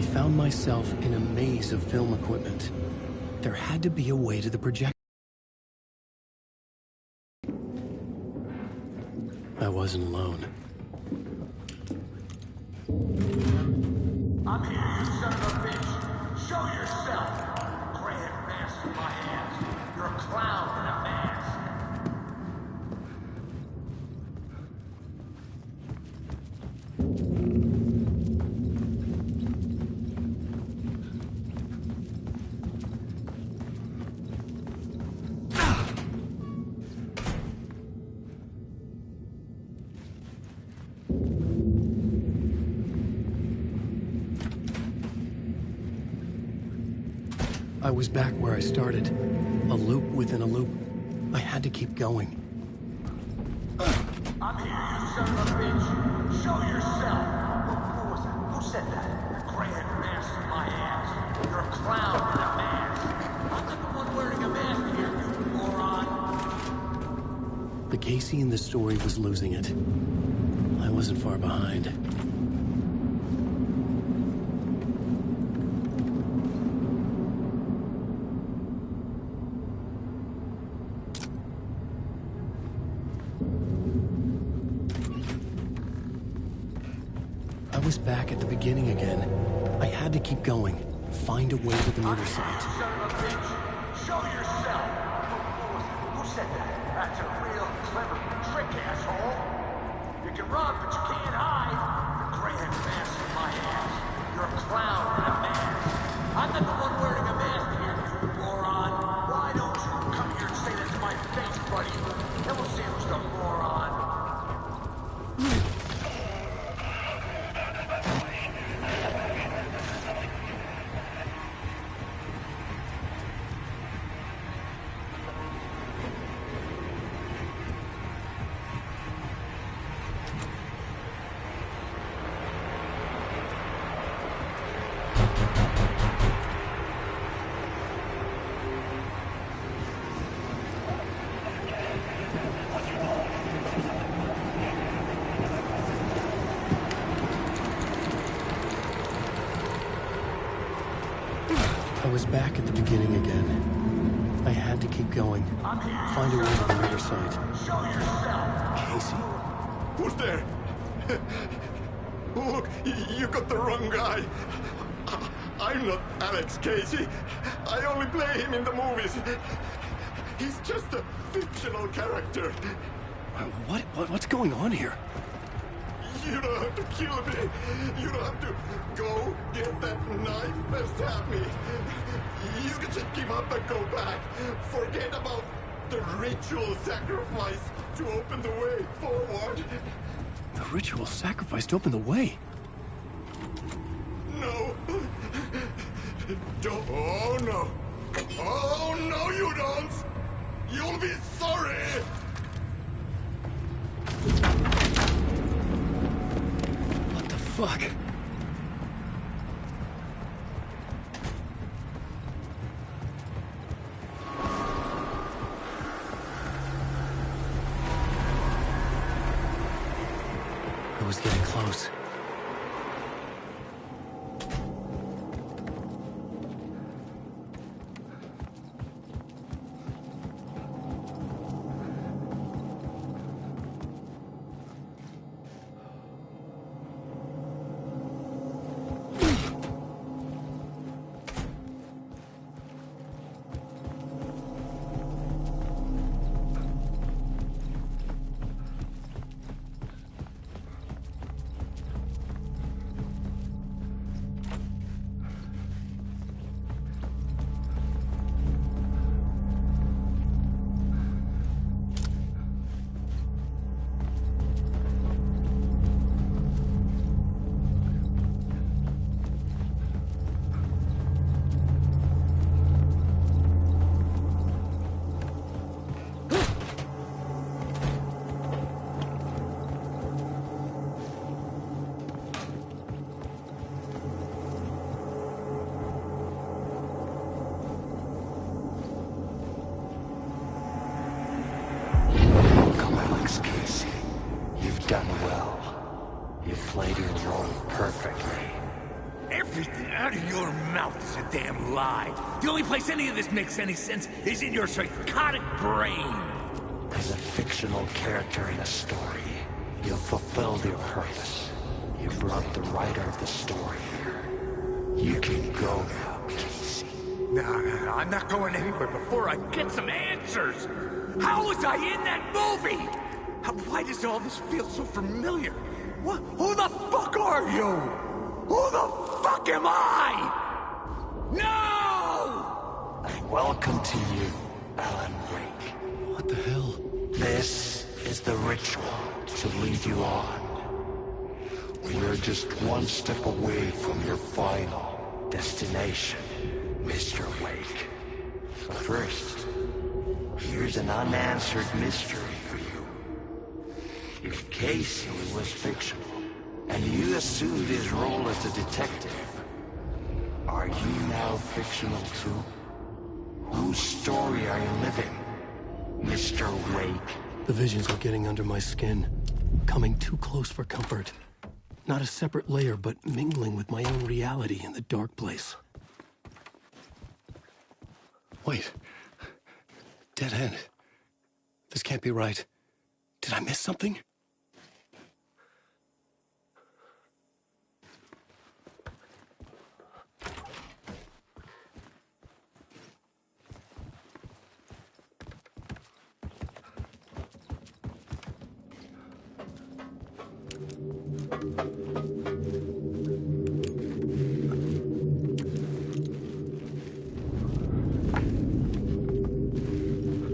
found myself in a maze of film equipment. There had to be a way to the projector. I wasn't alone. I'm here, you son of a bitch! Show yourself! Gray-head mask in my hands. You're a clown in a mask. I was back where I started. A loop within a loop. I had to keep going. I'm here, you son of a bitch! Show yourself! Who was that? Who said that? Gray-head mask in my hands. You're a clown in a mask. I'm not the one wearing a mask here, you moron. The Casey in the story was losing it. I wasn't far behind. I was back at the beginning again. I had to keep going. Find a way to the murder site. Son of a bitch! Show yourself! Who said that? That's a real clever trick, asshole! You can run, but you can't hide! The gray-head mask in my hands. You're a clown in a mask. I'm not the one wearing a mask here, you moron! Why don't you come here and say that to my face, buddy? Then we'll see who's the moron. I was back at the beginning again. I had to keep going. Find a way to the murder site. Show yourself! Casey? Who's there? Look, you got the wrong guy. I'm not Alex Casey. I only play him in the movies. He's just a fictional character. What's going on here? You don't have to kill me. You don't have to go get that knife and stab me. You can just give up and go back. Forget about the ritual sacrifice to open the way forward. The ritual sacrifice to open the way? No. Don't. Oh, no. Oh, no, you don't. You'll be sorry. What the fuck? I was getting close. You've done well. You've played your role perfectly. Everything out of your mouth is a damn lie. The only place any of this makes any sense is in your psychotic brain. As a fictional character in a story, you've fulfilled your purpose. You brought the writer of the story here. You can go now, Casey. No, I'm not going anywhere before I get some answers. How was I in that movie? Why does all this feel so familiar? What? Who the fuck are you? Who the fuck am I? No! Welcome to you, Alan Wake. What the hell? This is the ritual to lead you on. We're just one step away from your final destination, Mr. Wake. But first, here's an unanswered mystery for you. If Casey was fictional, and you assumed his role as a detective, are you now fictional too? Whose story are you living, Mr. Wake? The visions are getting under my skin, coming too close for comfort. Not a separate layer, but mingling with my own reality in the dark place. Wait. Dead end. This can't be right. Did I miss something?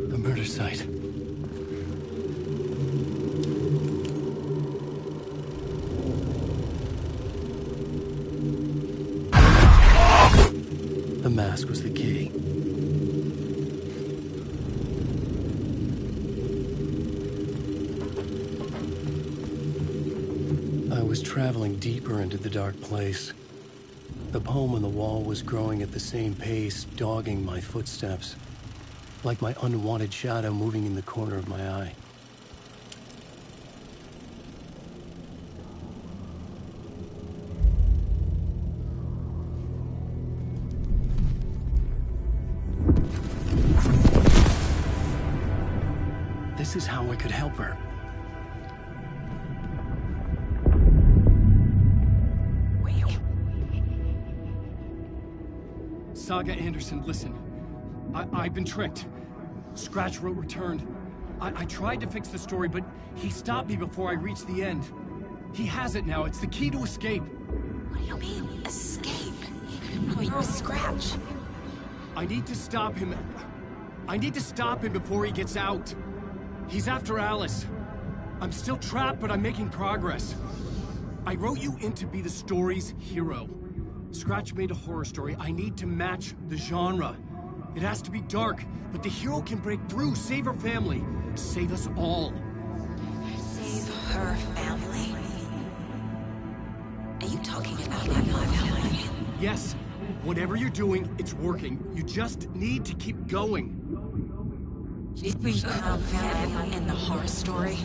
The murder site. The mask was the key. I was traveling deeper into the dark place. The poem on the wall was growing at the same pace, dogging my footsteps, like my unwanted shadow moving in the corner of my eye. This is how I could help her. Saga Anderson, listen. I've been tricked. Scratch wrote returned. I tried to fix the story, but he stopped me before I reached the end. He has it now. It's the key to escape. What do you mean, escape? Probably with Scratch. I need to stop him. I need to stop him before he gets out. He's after Alice. I'm still trapped, but I'm making progress. I wrote you in to be the story's hero. Scratch made a horror story. I need to match the genre. It has to be dark, but the hero can break through, save her family, save us all. Save her family? Are you talking about my family? Yes. Whatever you're doing, it's working. You just need to keep going. Did we become family in the horror story?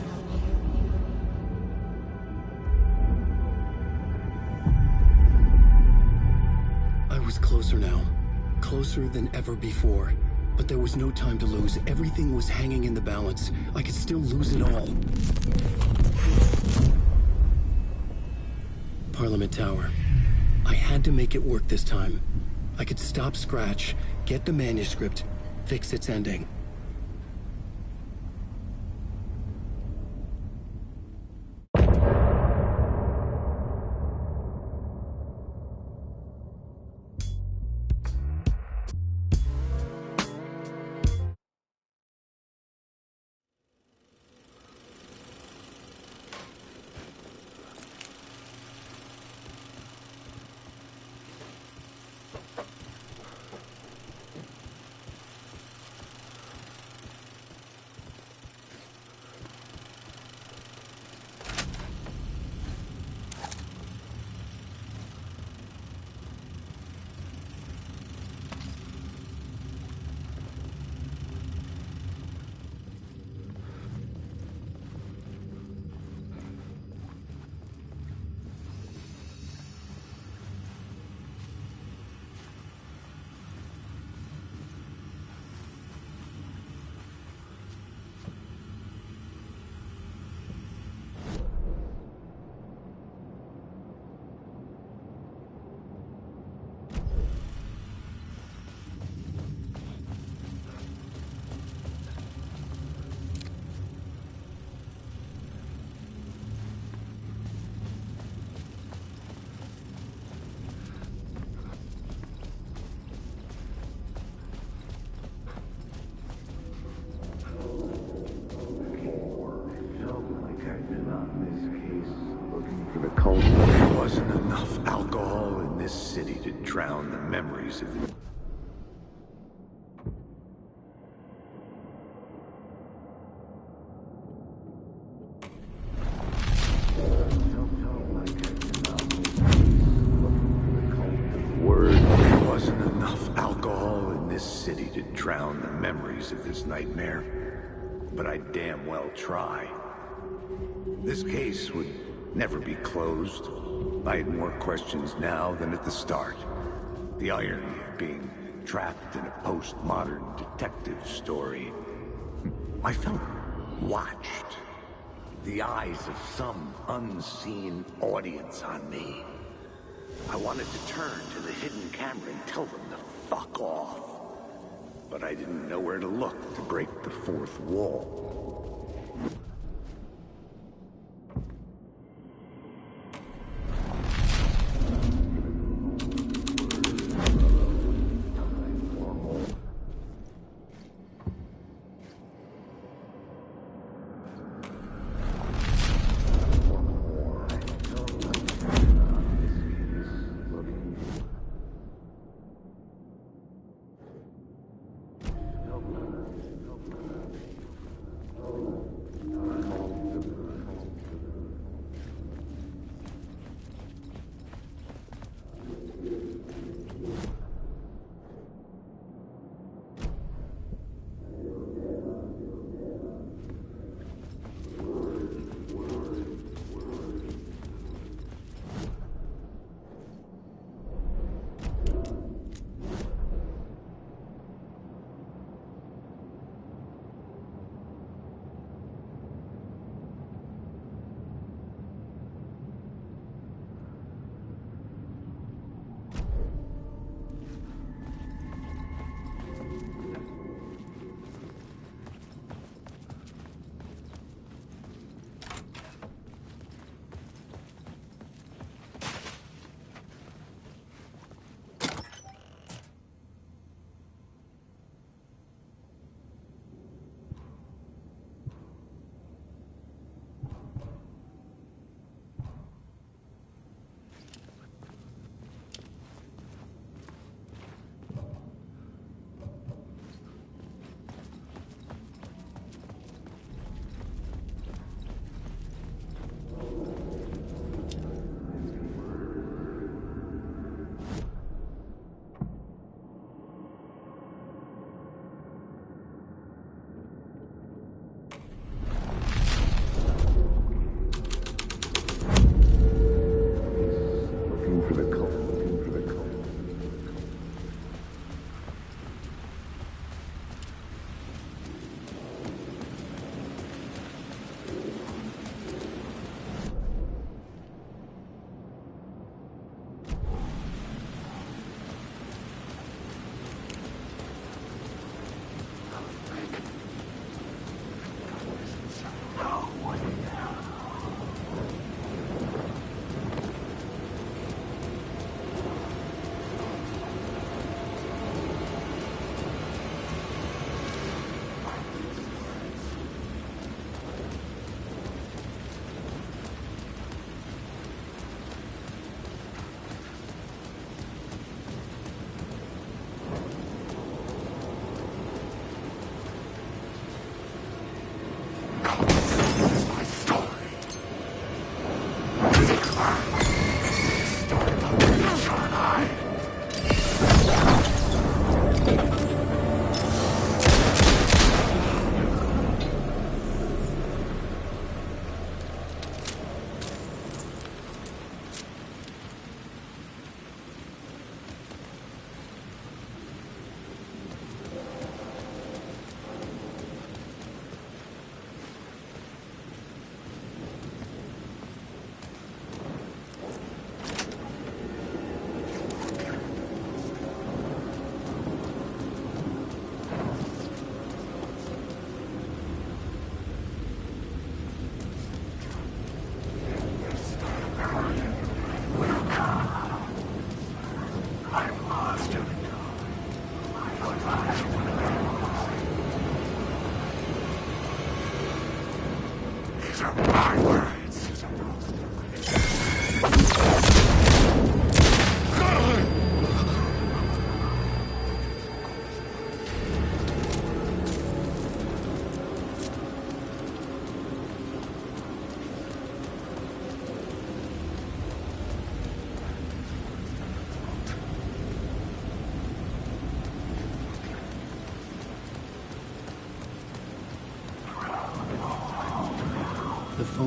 I was closer now. Closer than ever before. But there was no time to lose. Everything was hanging in the balance. I could still lose it all. Parliament Tower. I had to make it work this time. I could stop Scratch, get the manuscript, fix its ending. There wasn't enough alcohol in this city to drown the memories of the... There wasn't enough alcohol in this city to drown the memories of this nightmare, but I'd damn well try. This case would never be closed. I had more questions now than at the start. The irony of being trapped in a postmodern detective story. I felt watched. The eyes of some unseen audience on me. I wanted to turn to the hidden camera and tell them to fuck off. But I didn't know where to look to break the fourth wall.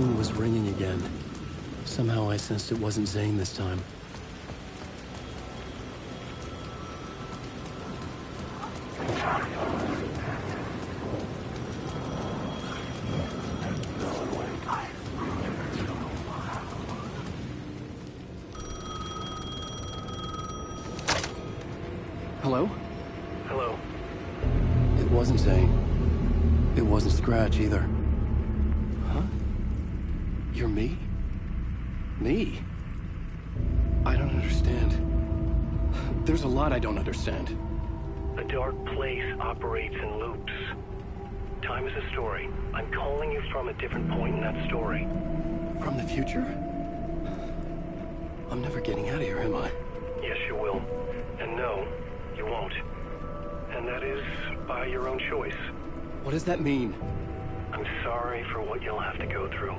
phone was ringing again. Somehow I sensed it wasn't Zane this time. Hello? Hello. It wasn't Zane. It wasn't Scratch either. Huh? You're me? Me? I don't understand. There's a lot I don't understand. A dark place operates in loops. Time is a story. I'm calling you from a different point in that story. From the future? I'm never getting out of here, am I? Yes, you will. And no, you won't. And that is by your own choice. What does that mean? I'm sorry for what you'll have to go through.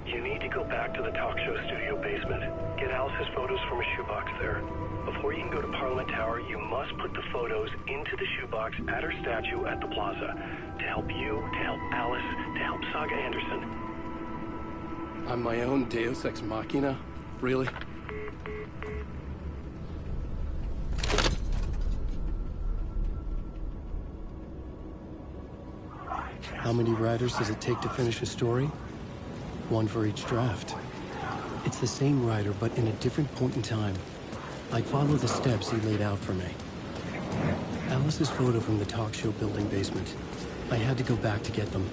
You need to go back to the talk show studio basement. Get Alice's photos from a shoebox there. Before you can go to Parliament Tower, you must put the photos into the shoebox at her statue at the plaza. To help you, to help Alice, to help Saga Anderson. I'm my own Deus Ex Machina? Really? How many writers does it take to finish a story? One for each draft. It's the same writer, but in a different point in time. I follow the steps he laid out for me. Alice's photo from the talk show building basement. I had to go back to get them.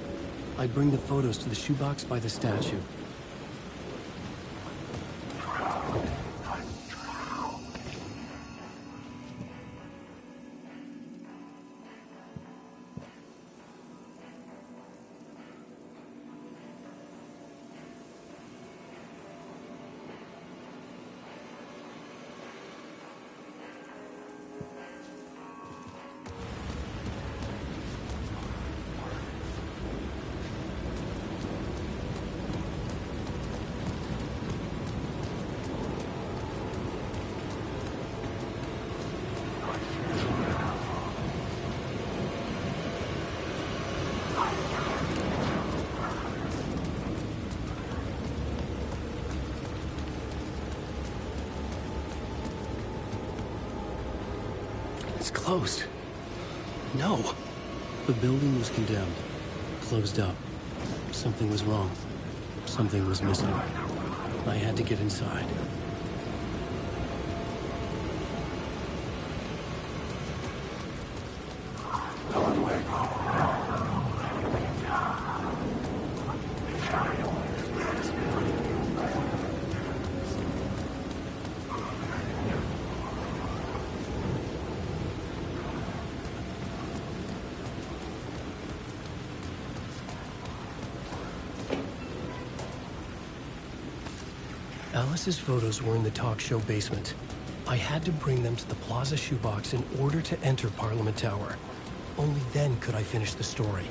I'd bring the photos to the shoebox by the statue. It's closed. No. The building was condemned. Closed up. Something was wrong. Something was missing. I had to get inside. Alice's photos were in the talk show basement. I had to bring them to the Plaza shoebox in order to enter Parliament Tower. Only then could I finish the story.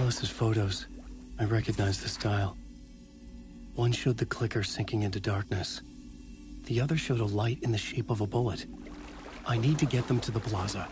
Alice's photos. I recognized the style. One showed the clicker sinking into darkness. The other showed a light in the shape of a bullet. I need to get them to the plaza.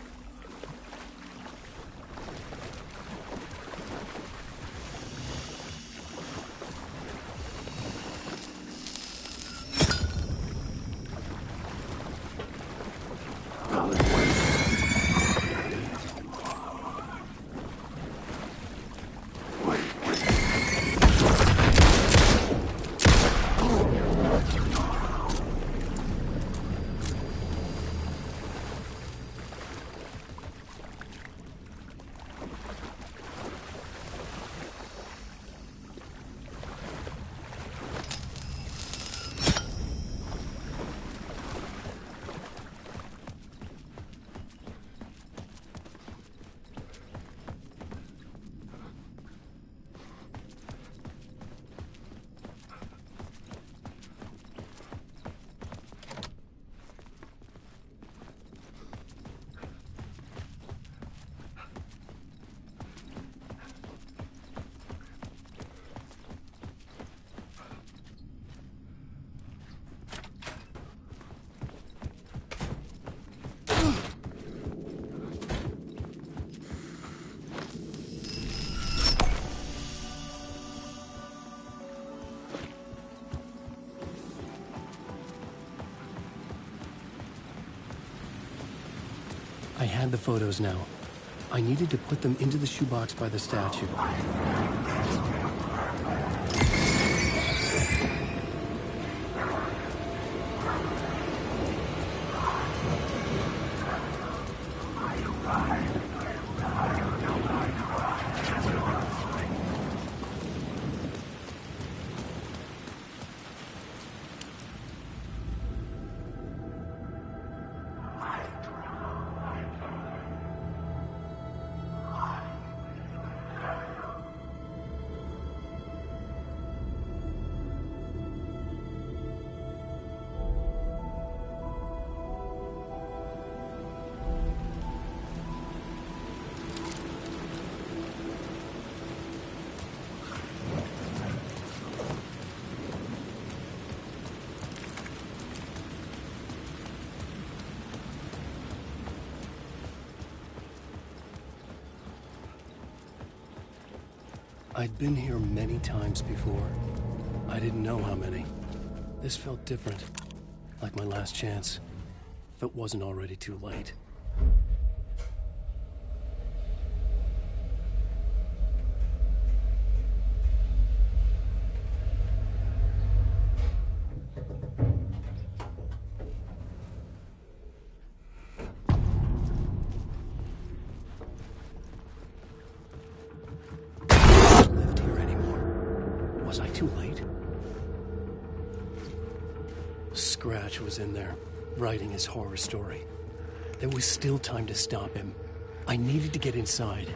I had the photos now. I needed to put them into the shoebox by the statue. I'd been here many times before. I didn't know how many. This felt different, like my last chance, if it wasn't already too late. Scratch was in there, writing his horror story. There was still time to stop him. I needed to get inside.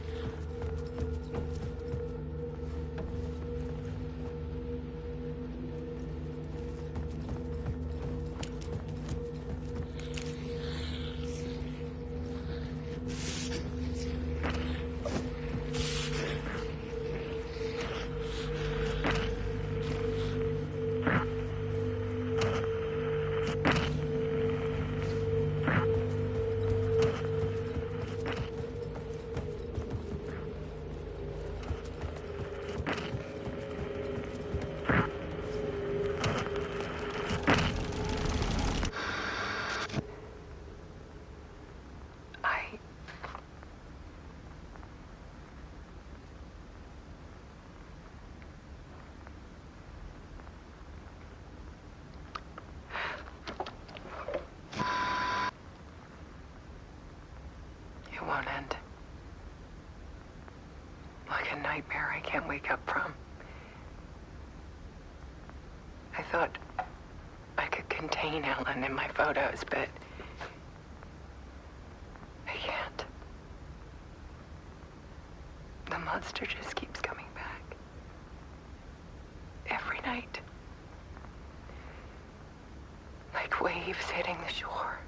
Won't end. Like a nightmare I can't wake up from. I thought I could contain Ellen in my photos, but I can't. The monster just keeps coming back. Every night. Like waves hitting the shore.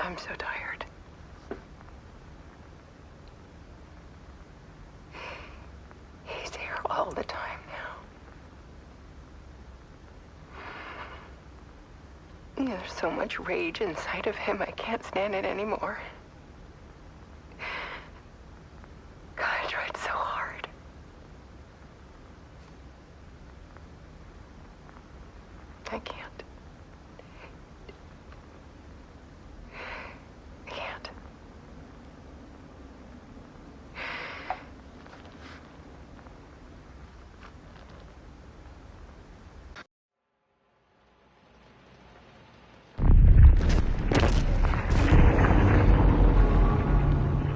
I'm so tired. all the time now. There's so much rage inside of him, I can't stand it anymore. God, I tried so hard. I can't. I can't.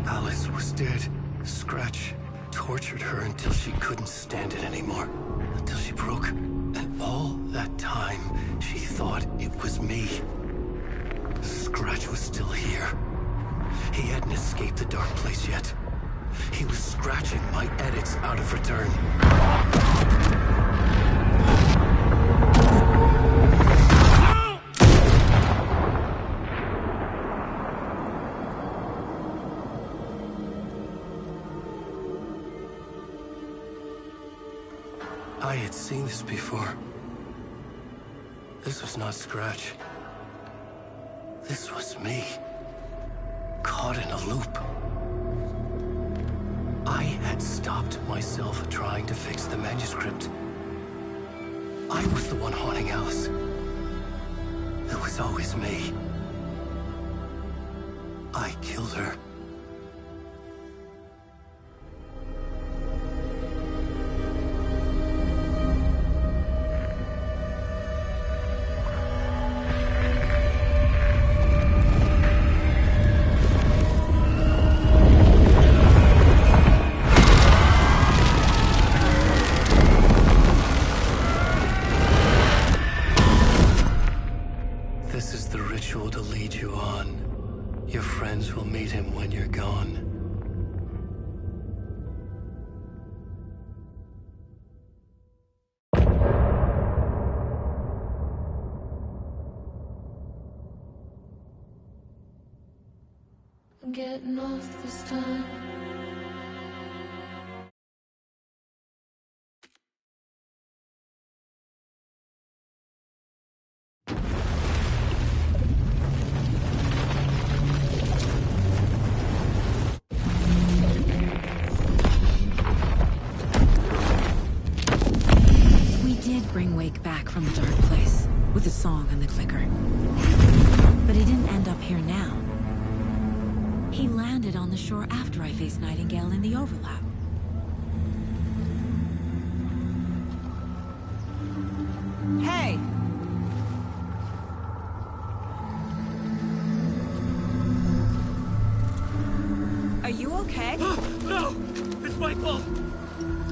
Alice was dead. Scratch tortured her until she couldn't stand it anymore. Until she broke. And all that time, she thought it was me. Scratch was still here. He hadn't escaped the dark place yet. He was scratching my edits out of return. I had seen this before. This was not Scratch. This was me. Caught in a loop. I had stopped myself trying to fix the manuscript. I was the one haunting Alice. It was always me. I killed her. This is the ritual to lead you on. Your friends will meet him when you're gone. I'm getting off this time. Bring Wake back from the dark place with the song and the clicker. But he didn't end up here now. He landed on the shore after I faced Nightingale in the overlap. Hey! Are you okay? No! It's my fault!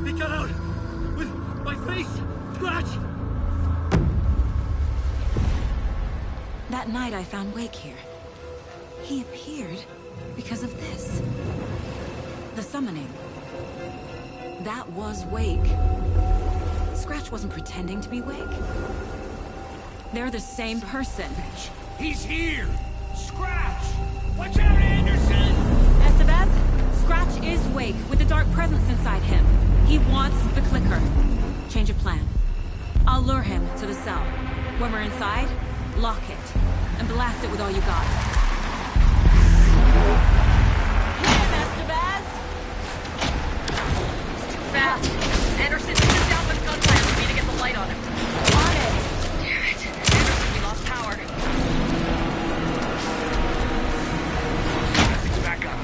He got out with my face! Scratch! That night I found Wake here. He appeared because of this. The summoning. That was Wake. Scratch wasn't pretending to be Wake. They're the same person. He's here! Scratch! Watch out, Anderson! Estevez, Scratch is Wake with the dark presence inside him. He wants the clicker. Change of plan. I'll lure him to the cell. When we're inside, lock it, and blast it with all you got. Hit him, Estevez! It's too fast. Anderson, shoot down with gunfire for me to get the light on him. On it! Damn it. Anderson, we lost power. It's back up.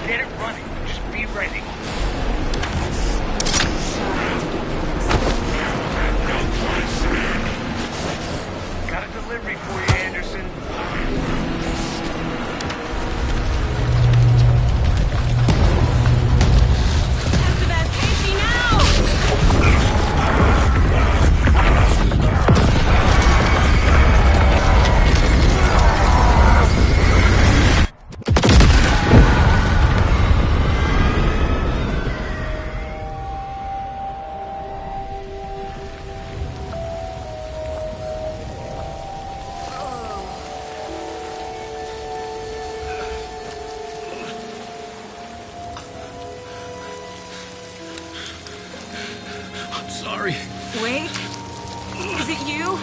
get it running. Just be ready. Got a delivery for you, Anderson. Sorry. Wait. Is it you?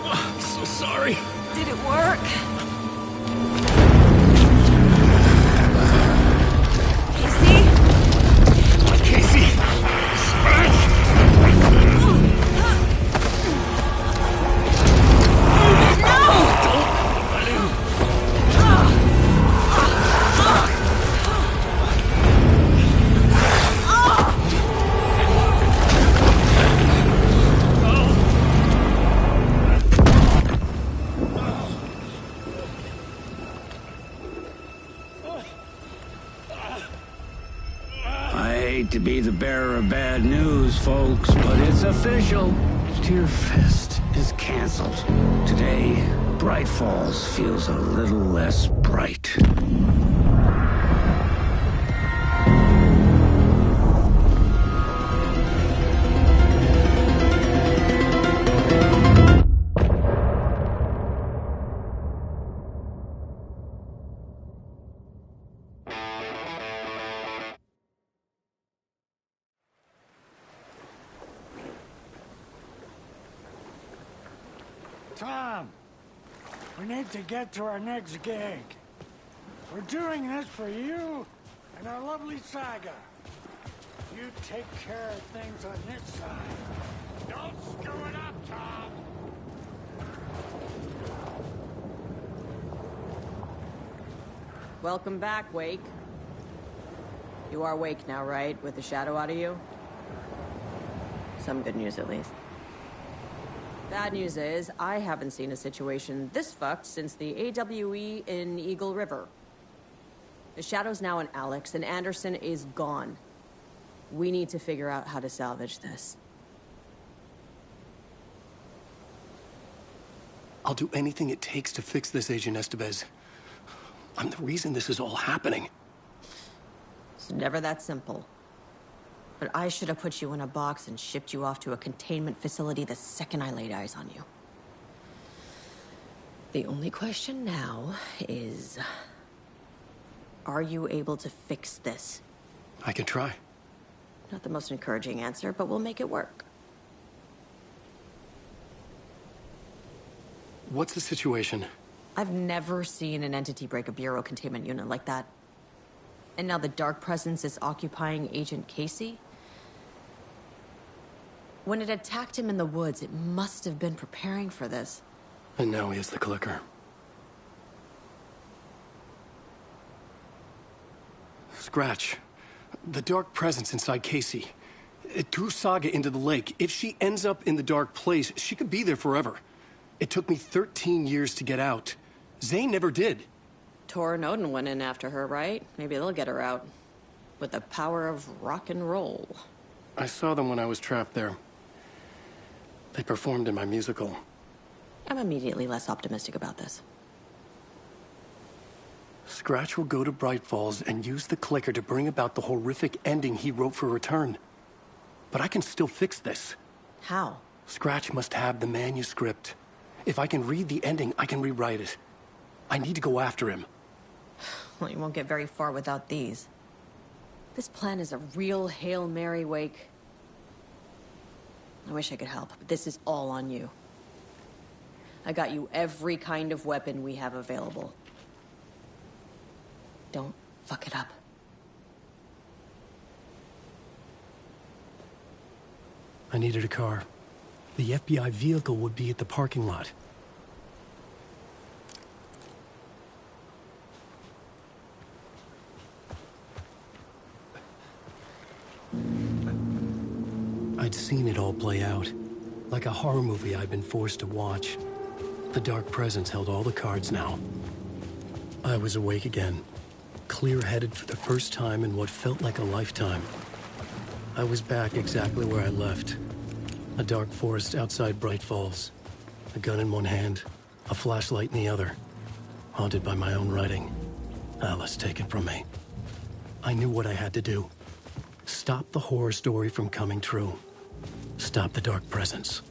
I'm so sorry. Did it work? Casey? Casey! To be the bearer of bad news, folks, but it's official. Tear Fest is canceled. Today, Bright Falls feels a little less bright. Tom, we need to get to our next gig. We're doing this for you and our lovely Saga. You take care of things on this side. Don't screw it up, Tom! Welcome back, Wake. You are Wake now, right? With the shadow out of you? Some good news, at least. Bad news is, I haven't seen a situation this fucked since the AWE in Eagle River. The Shadow's now in Alex, and Anderson is gone. We need to figure out how to salvage this. I'll do anything it takes to fix this, Agent Estevez. I'm the reason this is all happening. It's never that simple. But I should have put you in a box and shipped you off to a containment facility the second I laid eyes on you. The only question now is... are you able to fix this? I can try. Not the most encouraging answer, but we'll make it work. What's the situation? I've never seen an entity break a Bureau containment unit like that. And now the Dark Presence is occupying Agent Casey? When it attacked him in the woods, it must have been preparing for this. And now he has the clicker. Scratch. The Dark Presence inside Casey. It threw Saga into the lake. If she ends up in the dark place, she could be there forever. It took me 13 years to get out. Zane never did. Tor and Odin went in after her, right? Maybe they'll get her out. With the power of rock and roll. I saw them when I was trapped there. They performed in my musical. I'm immediately less optimistic about this. Scratch will go to Bright Falls and use the clicker to bring about the horrific ending he wrote for Return. But I can still fix this. How? Scratch must have the manuscript. If I can read the ending, I can rewrite it. I need to go after him. Well, you won't get very far without these. This plan is a real Hail Mary, Wake. I wish I could help, but this is all on you. I got you every kind of weapon we have available. Don't fuck it up. I needed a car. The FBI vehicle would be at the parking lot. I'd seen it all play out, like a horror movie I'd been forced to watch. The Dark Presence held all the cards now. I was awake again, clear-headed for the first time in what felt like a lifetime. I was back exactly where I left. A dark forest outside Bright Falls. A gun in one hand, a flashlight in the other. Haunted by my own writing. Alice taken from me. I knew what I had to do. Stop the horror story from coming true. Stop the Dark Presence.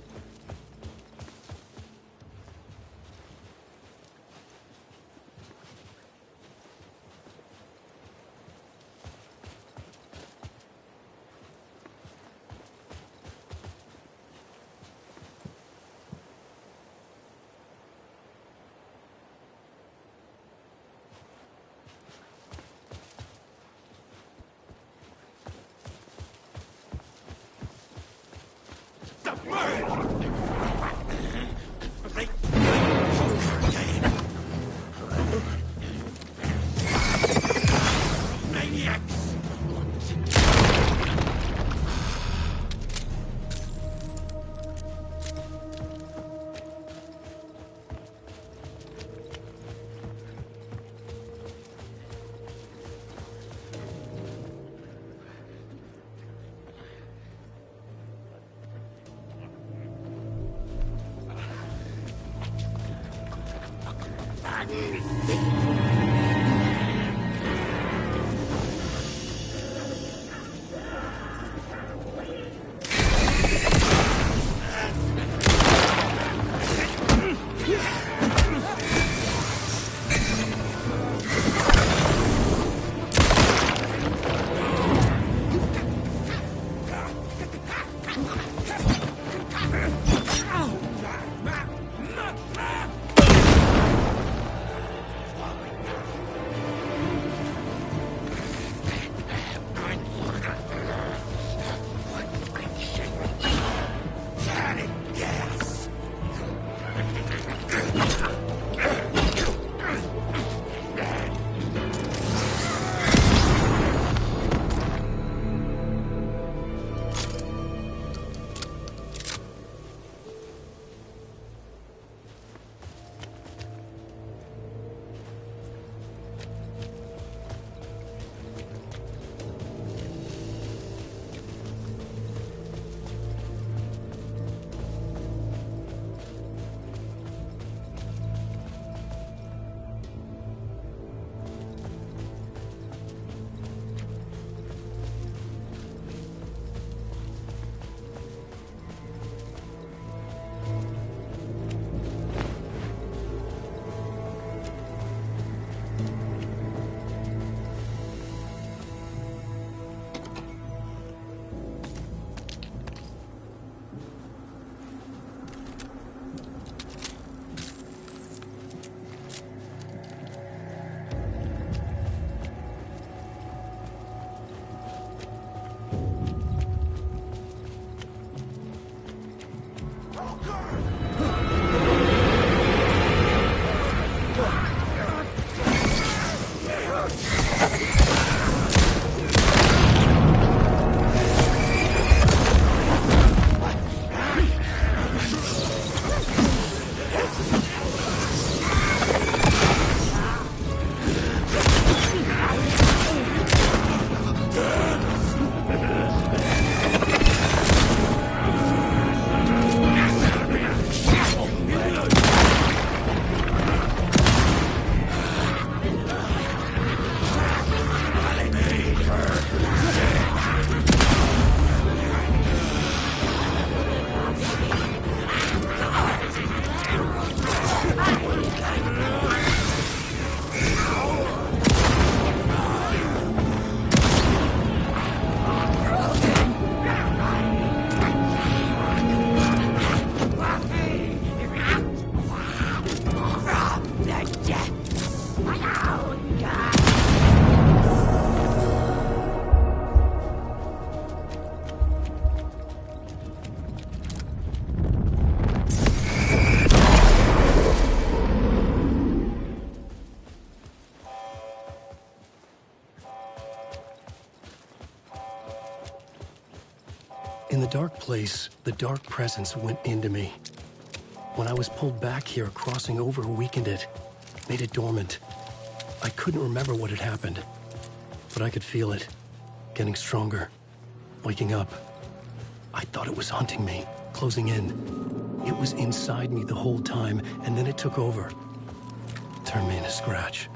In the dark place, the dark presence went into me. When I was pulled back here, crossing over weakened it, made it dormant. I couldn't remember what had happened, but I could feel it, getting stronger, waking up. I thought it was hunting me, closing in. It was inside me the whole time, and then it took over. Turned me into scratch.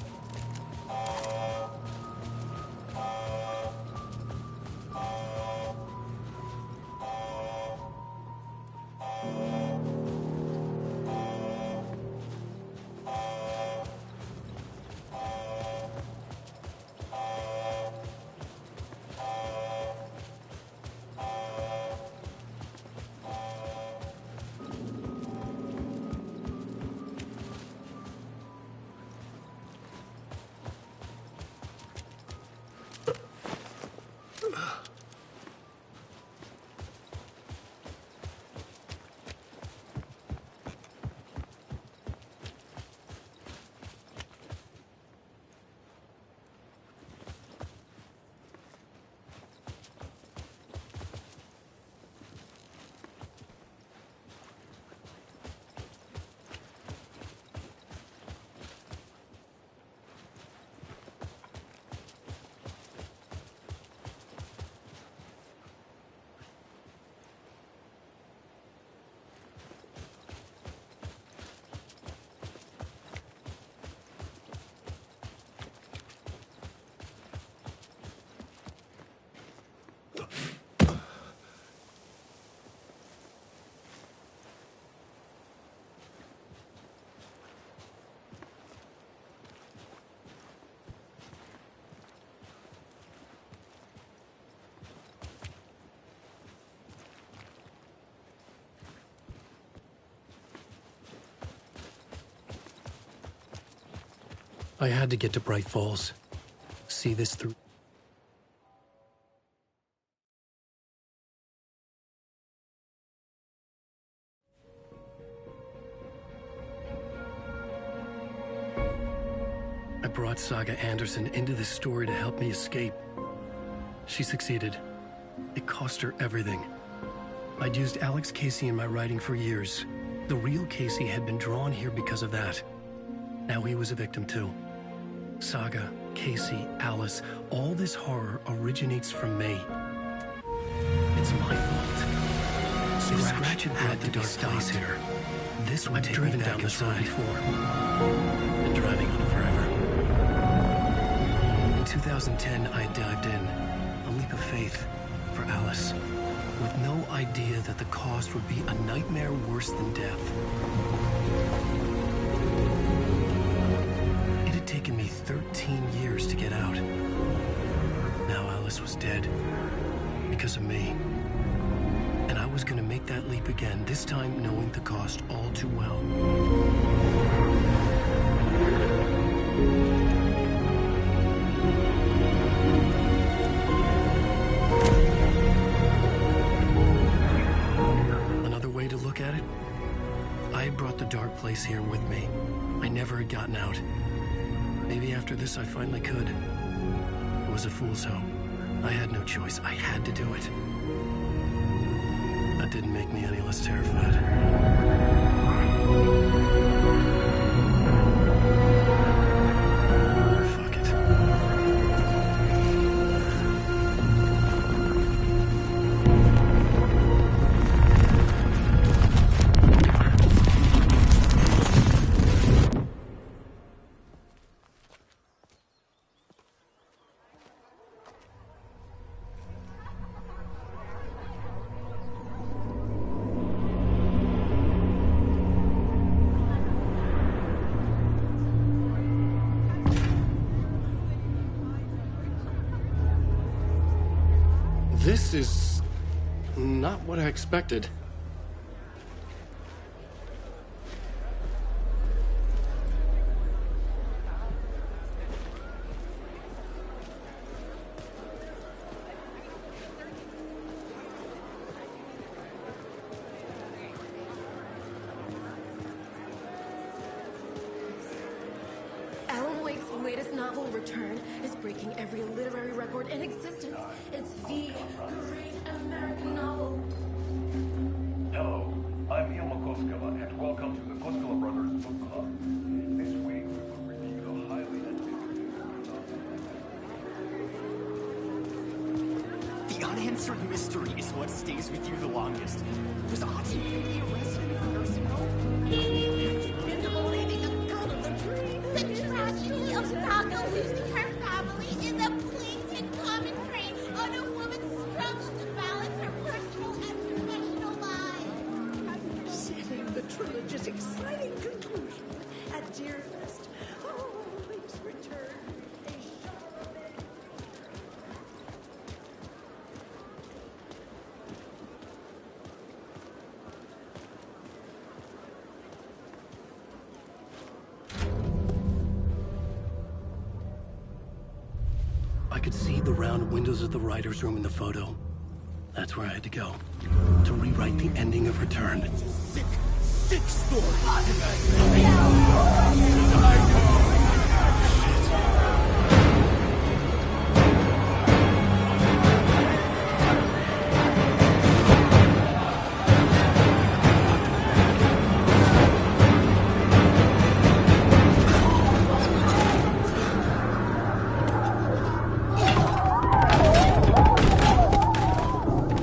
I had to get to Bright Falls. See this through. I brought Saga Anderson into this story to help me escape. She succeeded. It cost her everything. I'd used Alex Casey in my writing for years. The real Casey had been drawn here because of that. Now he was a victim too. Saga, Casey, Alice, all this horror originates from me. It's my fault. So Scratch had brought the dark place here. This would take me down this road before. Been driving on it forever. In 2010, I dived in. A leap of faith for Alice. With no idea that the cost would be a nightmare worse than death. It had taken me 13 years to get out. Now Alice was dead. Because of me. And I was gonna make that leap again, this time knowing the cost all too well. Another way to look at it, I had brought the dark place here with me. I never had gotten out. Maybe after this I finally could. It was a fool's hope. I had no choice. I had to do it. That didn't make me any less terrified. Fuck it. This is not what I expected. Alan Wake's latest novel, Return, is breaking every literary record in existence. It's the great American novel. unanswered mystery is what stays with you the longest. Was Audrey really arrested in a nursing home? Into believing a girl of the dream. The tragedy of Saga losing her family is a blatant commentary on a woman's struggle to balance her personal and professional lives. Setting the trilogy's exciting conclusion at Deerfest. Oh, please return. I could see the round windows of the writer's room in the photo. That's where I had to go. To rewrite the ending of Return. Sick story.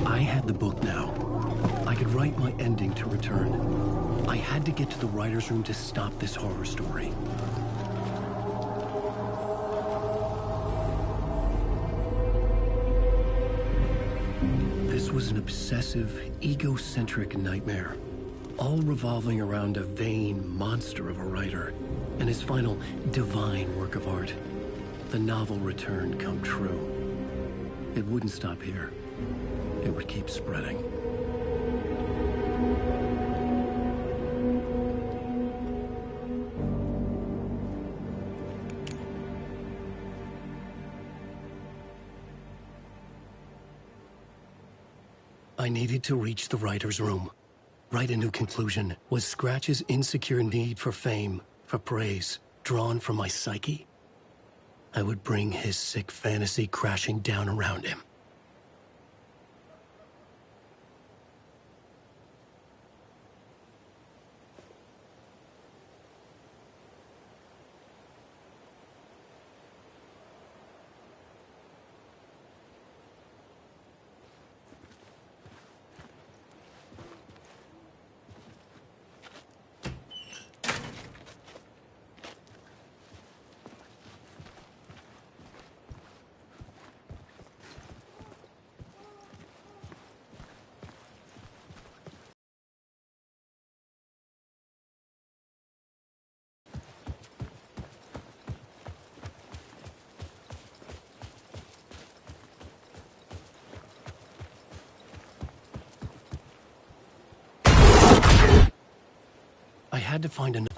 I had the book now. I could write my ending to Return. I had to get to the writer's room to stop this horror story. This was an obsessive, egocentric nightmare, all revolving around a vain monster of a writer and his final divine work of art, the novel Return come true. It wouldn't stop here. It would keep spreading. I needed to reach the writer's room. Write a new conclusion. Was Scratch's insecure need for fame, for praise, drawn from my psyche? I would bring his sick fantasy crashing down around him. I had to find another.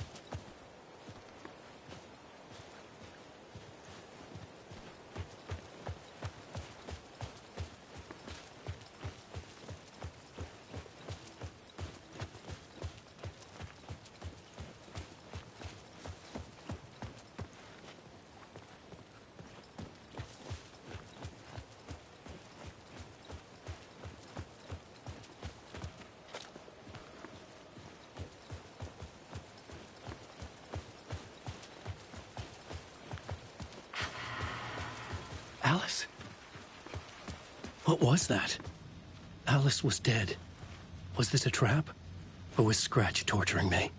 Alice? What was that? Alice was dead. Was this a trap? Or was Scratch torturing me?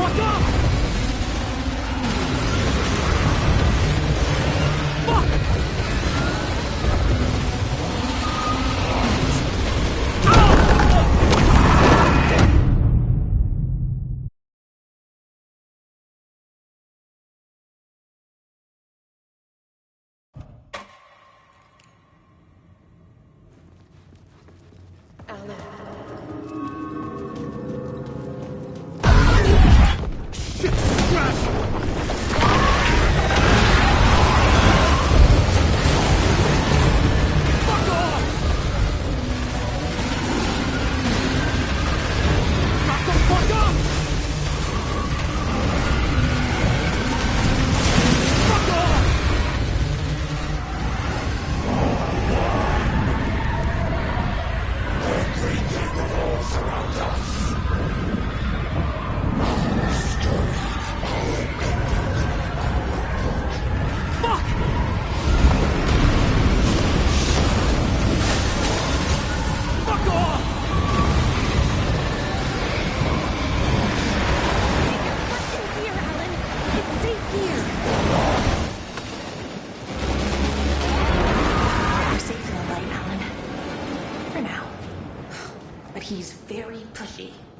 fuck up! Fuck!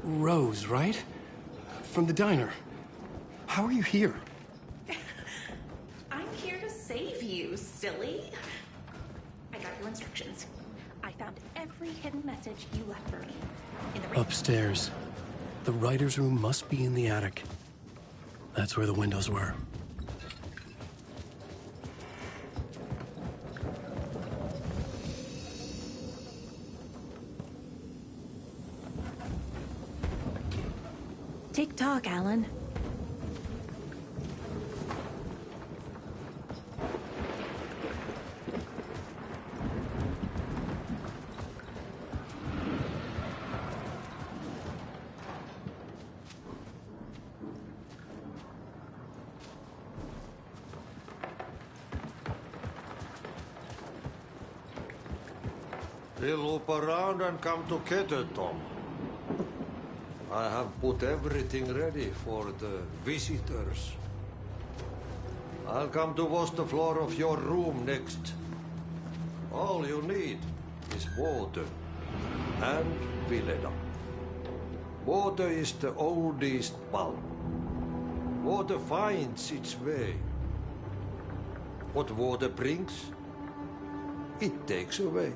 Rose, right? From the diner. How are you here? I'm here to save you, silly. I got your instructions. I found every hidden message you left for me. In the Upstairs. The writer's room must be in the attic. That's where the windows were. Tick-tock, Alan. We'll loop around and come together, Tom. I have put everything ready for the visitors. I'll come to wash the floor of your room next. All you need is water and Vileda. Water is the oldest bulb. Water finds its way. What water brings, it takes away.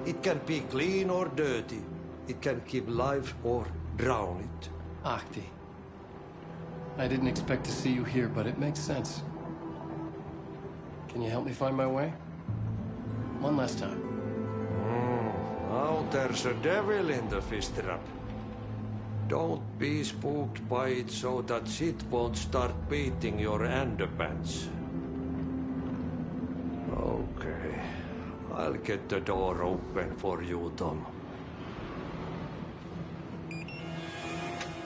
It can be clean or dirty. It can keep life or drown it. Ahti. I didn't expect to see you here, but it makes sense. Can you help me find my way? One last time. Now there's a devil in the fish trap. Don't be spooked by it so that shit won't start beating your underpants. Okay. I'll get the door open for you, Tom.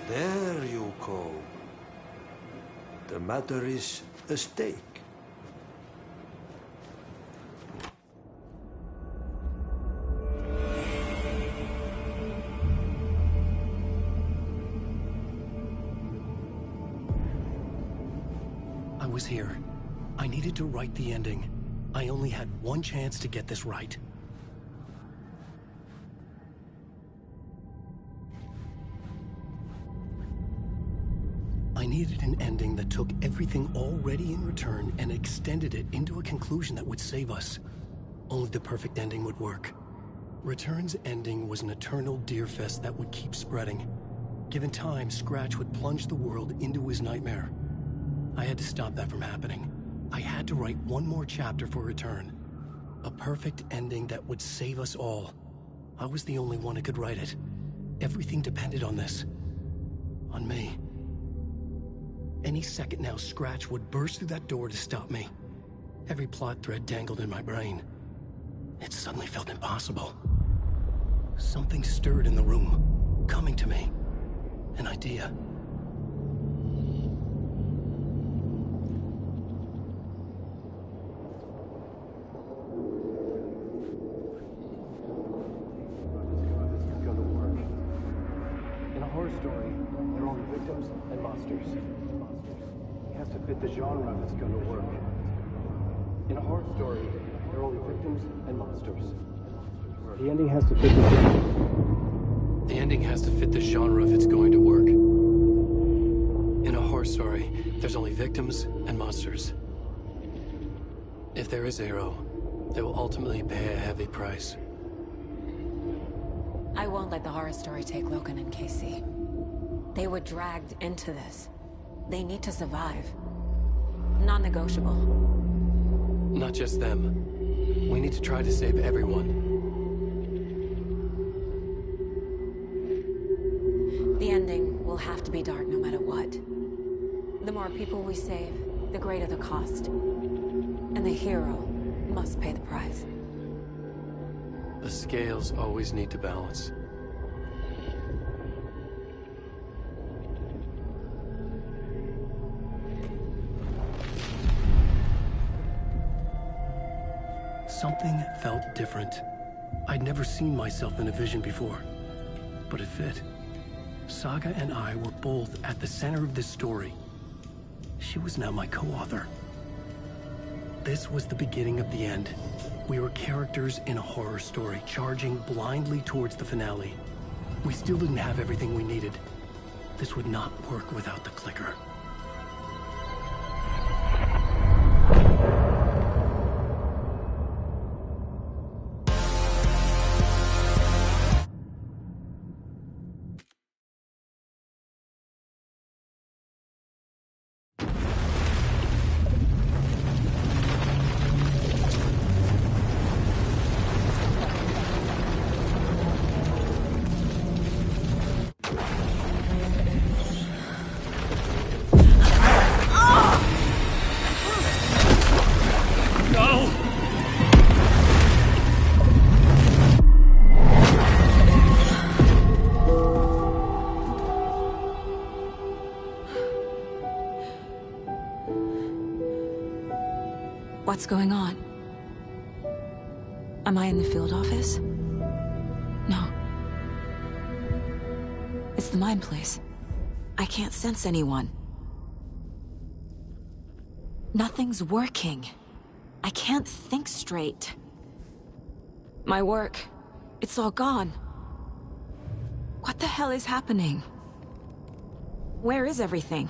There you go. The matter is a stake. I was here. I needed to write the ending. I only had one chance to get this right. I needed an ending that took everything already in return and extended it into a conclusion that would save us. Only the perfect ending would work. Return's ending was an eternal deer fest that would keep spreading. Given time, Scratch would plunge the world into his nightmare. I had to stop that from happening. I had to write one more chapter for Return. A perfect ending that would save us all. I was the only one who could write it. Everything depended on this. On me. Any second now, Scratch would burst through that door to stop me. Every plot thread dangled in my brain. It suddenly felt impossible. Something stirred in the room, coming to me. An idea. In a horror story, they're only victims monsters. He has to fit the genre if it's going to work. In a horror story, there are only victims and monsters. The ending has to fit the genre. The ending has to fit the genre if it's going to work. In a horror story, there's only victims and monsters. If there is Arrow, they will ultimately pay a heavy price. I won't let the horror story take Logan and Casey. They were dragged into this. They need to survive. Non-negotiable. Not just them. We need to try to save everyone. The ending will have to be dark no matter what. The more people we save, the greater the cost. And the hero must pay the price. The scales always need to balance. Something felt different. I'd never seen myself in a vision before, but it fit. Saga and I were both at the center of this story. She was now my co-author. This was the beginning of the end. We were characters in a horror story, charging blindly towards the finale. We still didn't have everything we needed. This would not work without the clicker. What's going on? Am I in the field office? No. It's the mine place. I can't sense anyone. Nothing's working. I can't think straight. My work, it's all gone. What the hell is happening? Where is everything?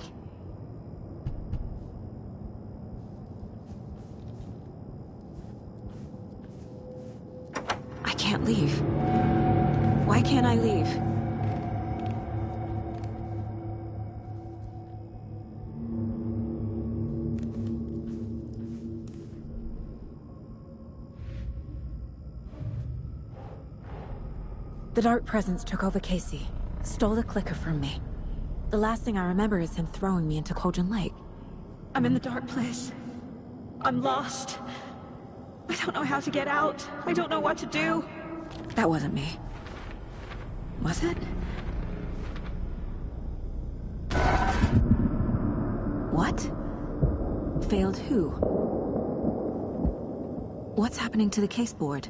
I can't leave. Why can't I leave? The Dark Presence took over Casey, stole the clicker from me. The last thing I remember is him throwing me into Cauldron Lake. I'm in the dark place. I'm lost. I don't know how to get out. I don't know what to do. That wasn't me. Was it? What? Failed who? What's happening to the case board?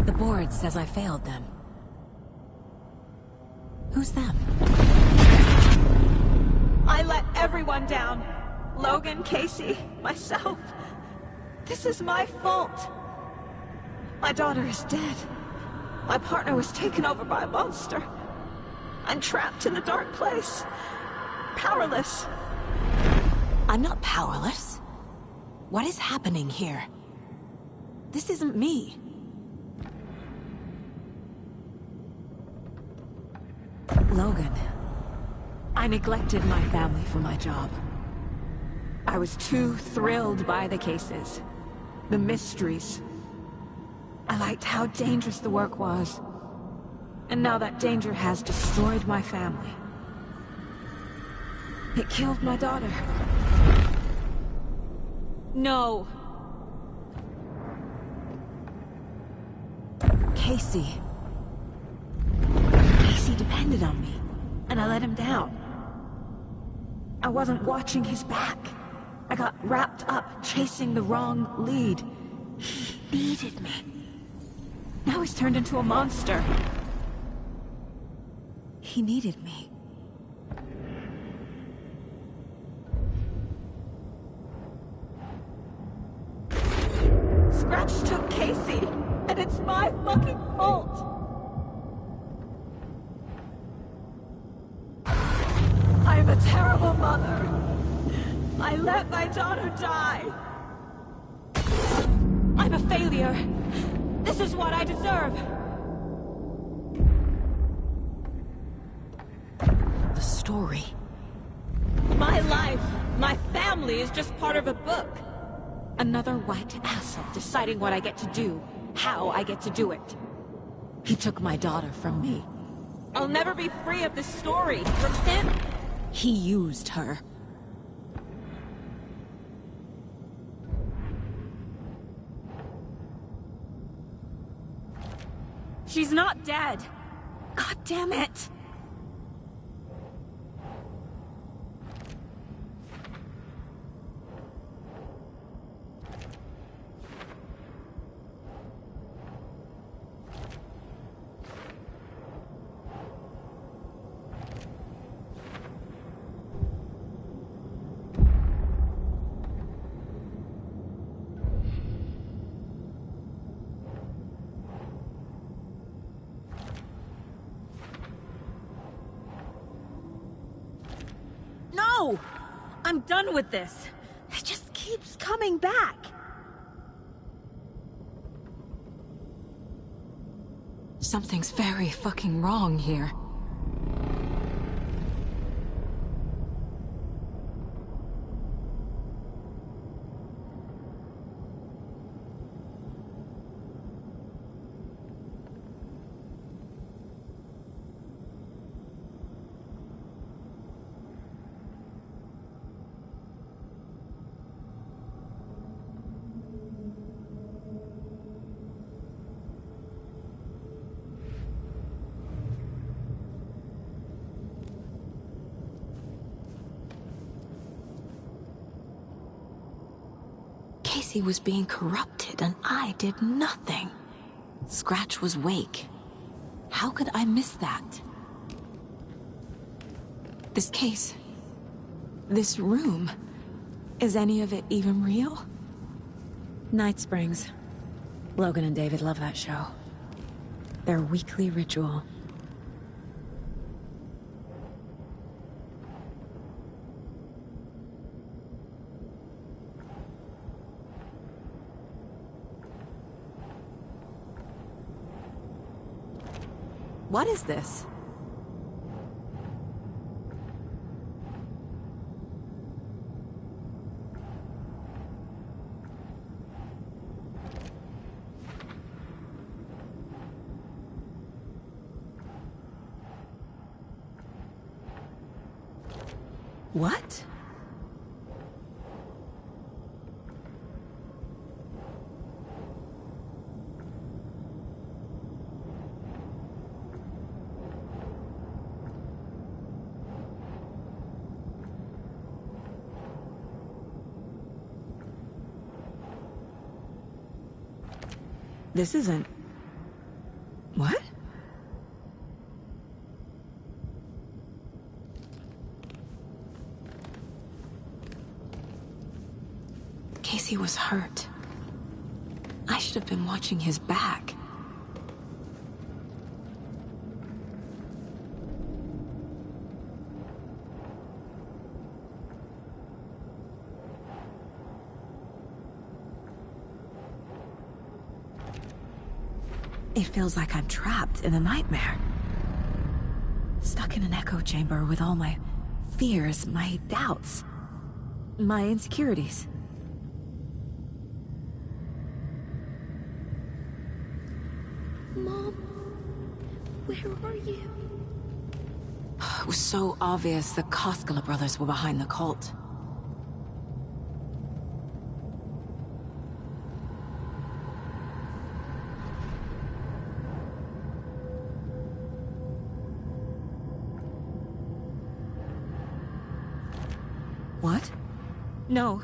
The board says I failed them. Who's them? I let everyone down. Logan, Casey, myself. This is my fault. My daughter is dead. My partner was taken over by a monster. I'm trapped in a dark place. Powerless. I'm not powerless. What is happening here? This isn't me. Logan, I neglected my family for my job. I was too thrilled by the cases, the mysteries. I liked how dangerous the work was. And now that danger has destroyed my family. It killed my daughter. No. Casey. Casey depended on me, and I let him down. I wasn't watching his back. I got wrapped up chasing the wrong lead. He needed me. Now he's turned into a monster. He needed me. Scratch took Casey, and it's my fucking fault. I'm a terrible mother. I let my daughter die. I'm a failure. This is what I deserve. The story. My life, my family is just part of a book. Another white asshole deciding what I get to do, how I get to do it. He took my daughter from me. I'll never be free of this story from him. He used her. She's not dead. God damn it! No! I'm done with this. It just keeps coming back. Something's very fucking wrong here. Casey was being corrupted, and I did nothing. Scratch was Wake. How could I miss that? This case... this room... is any of it even real? Night Springs. Logan and David love that show. Their weekly ritual. What is this? What? This isn't... What? Casey was hurt. I should have been watching his back. It feels like I'm trapped in a nightmare. Stuck in an echo chamber with all my fears, my doubts, my insecurities. Mom, where are you? It was so obvious the Koskela brothers were behind the cult. What? No.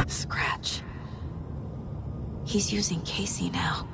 Scratch. He's using Casey now.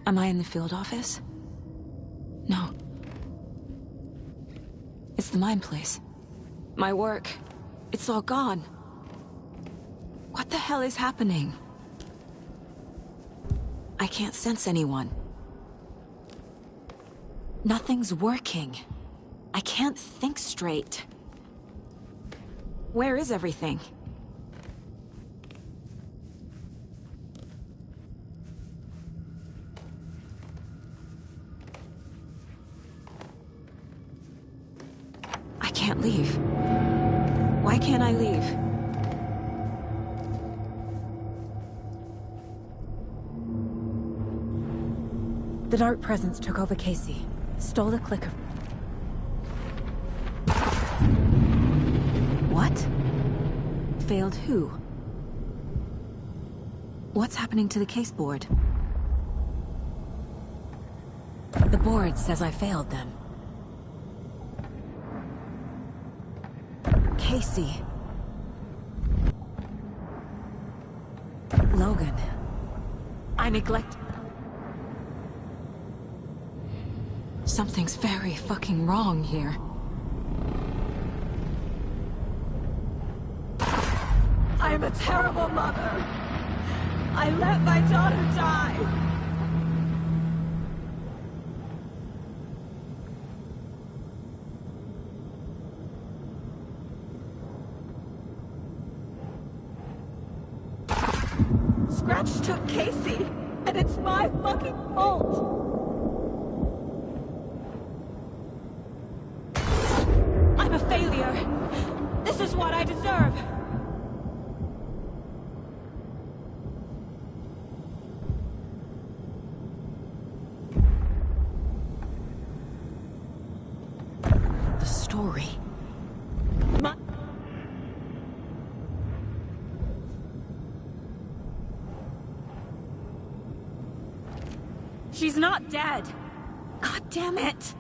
Am I in the field office? No. It's the mine place. My work. It's all gone. What the hell is happening? I can't sense anyone. Nothing's working. I can't think straight. Where is everything? I can't leave. Why can't I leave? The Dark Presence took over Casey. Stole the clicker. What? Failed who? What's happening to the case board? The board says I failed them. Casey. Logan. I neglect... Something's very fucking wrong here. I am a terrible mother. I let my daughter die. Scratch took Casey, and it's my fucking fault. I'm a failure. This is what I deserve. The story. She's not dead. God damn it.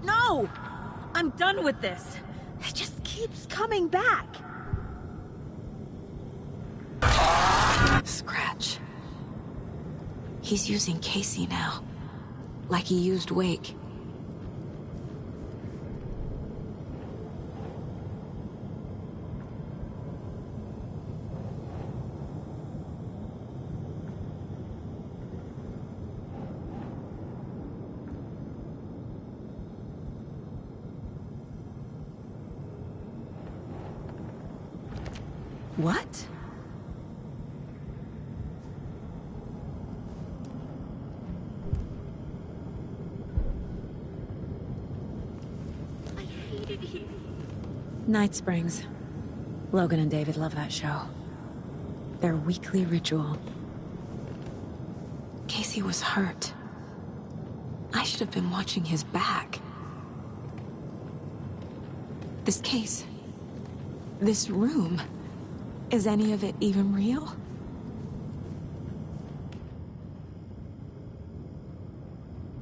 No! I'm done with this. It just keeps coming back. Scratch. He's using Casey now. Like he used Wake. What? Night Springs. Logan and David love that show. Their weekly ritual. Casey was hurt. I should have been watching his back. This case. This room. Is any of it even real?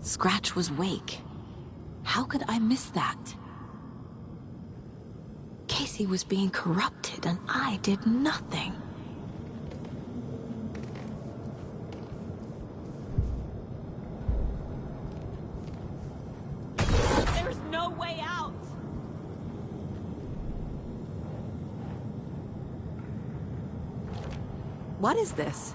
Scratch was Wake. How could I miss that? Casey was being corrupted and I did nothing. There's no way out! What is this?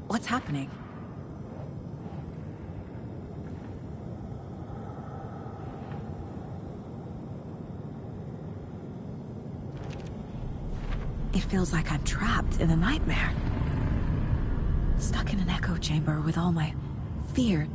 What's happening? It feels like I'm trapped in a nightmare. Stuck in an echo chamber with all my fear.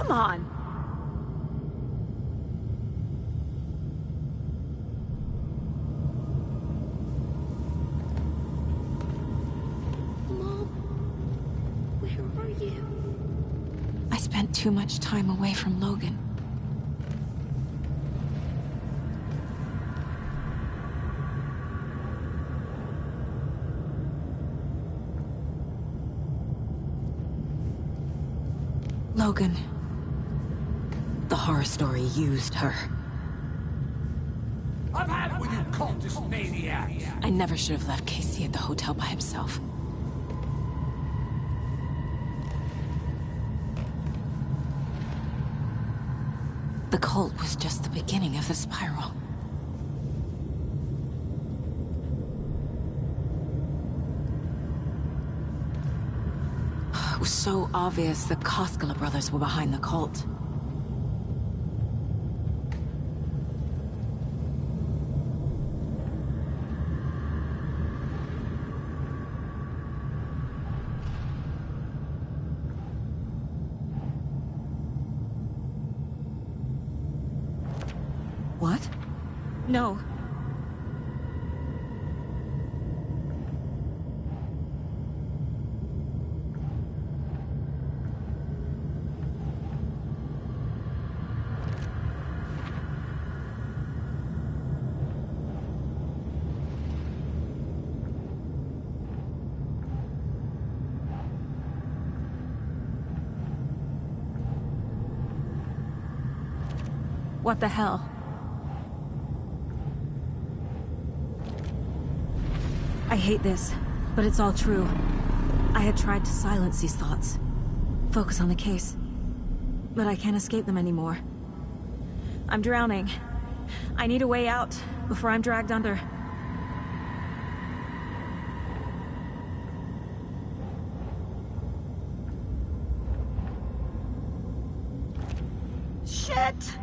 Come on. Mom, where are you? I spent too much time away from Logan. Logan. The horror story used her. I've had it with you cultist maniacs! I never should have left Casey at the hotel by himself. The cult was just the beginning of the spiral. It was so obvious the Koskela brothers were behind the cult. What? No. What the hell? I hate this, but it's all true. I had tried to silence these thoughts. Focus on the case. But I can't escape them anymore. I'm drowning. I need a way out before I'm dragged under. Shit!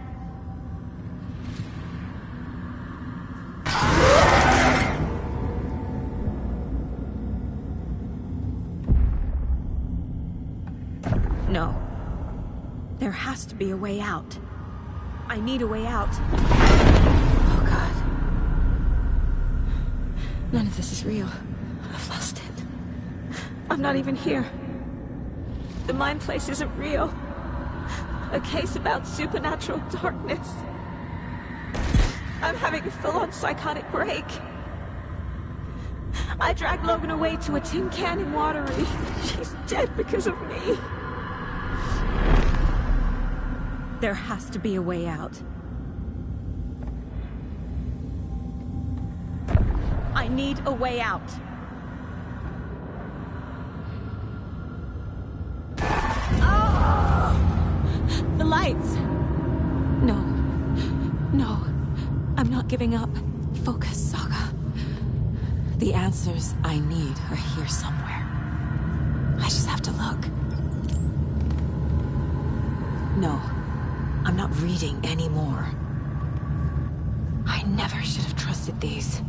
No. There has to be a way out. I need a way out. Oh, God. None of this is real. I've lost it. I'm not even here. The mind place isn't real. A case about supernatural darkness. I'm having a full-on psychotic break. I dragged Logan away to a tin can in Watery. She's dead because of me. There has to be a way out. I need a way out. Oh! The lights! No. No. I'm not giving up. Focus, Saga. The answers I need are here somewhere. I just have to look. No. I'm not reading anymore. I never should have trusted these.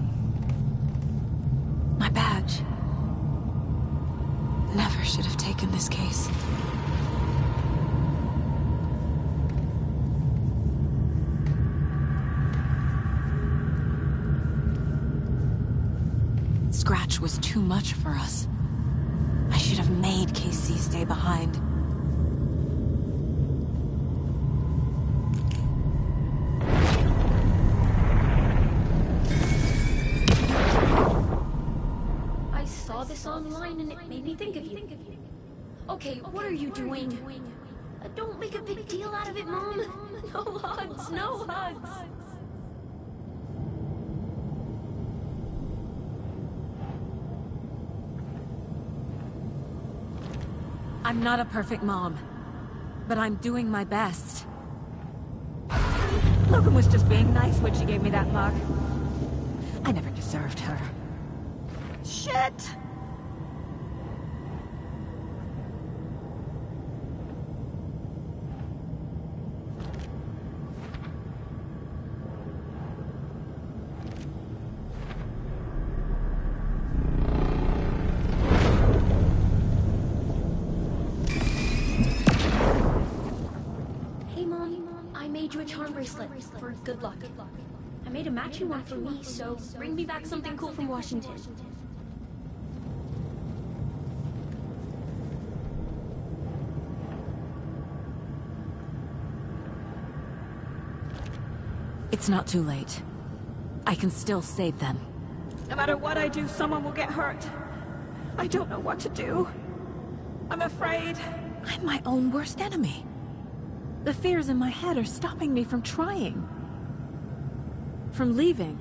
My badge. Never should have taken this case. Scratch was too much for us. I should have made Casey stay behind. Online and it made me think of you. Okay, what are you doing? Don't make a big deal out of it, Mom. No hugs, no hugs. I'm not a perfect mom, but I'm doing my best. Logan was just being nice when she gave me that mug. I never deserved her. Shit! made you a charm bracelet for good luck. I made a matching one for me, so bring me back something cool from Washington. It's not too late. I can still save them. No matter what I do, someone will get hurt. I don't know what to do. I'm afraid. I'm my own worst enemy. The fears in my head are stopping me from trying. From leaving.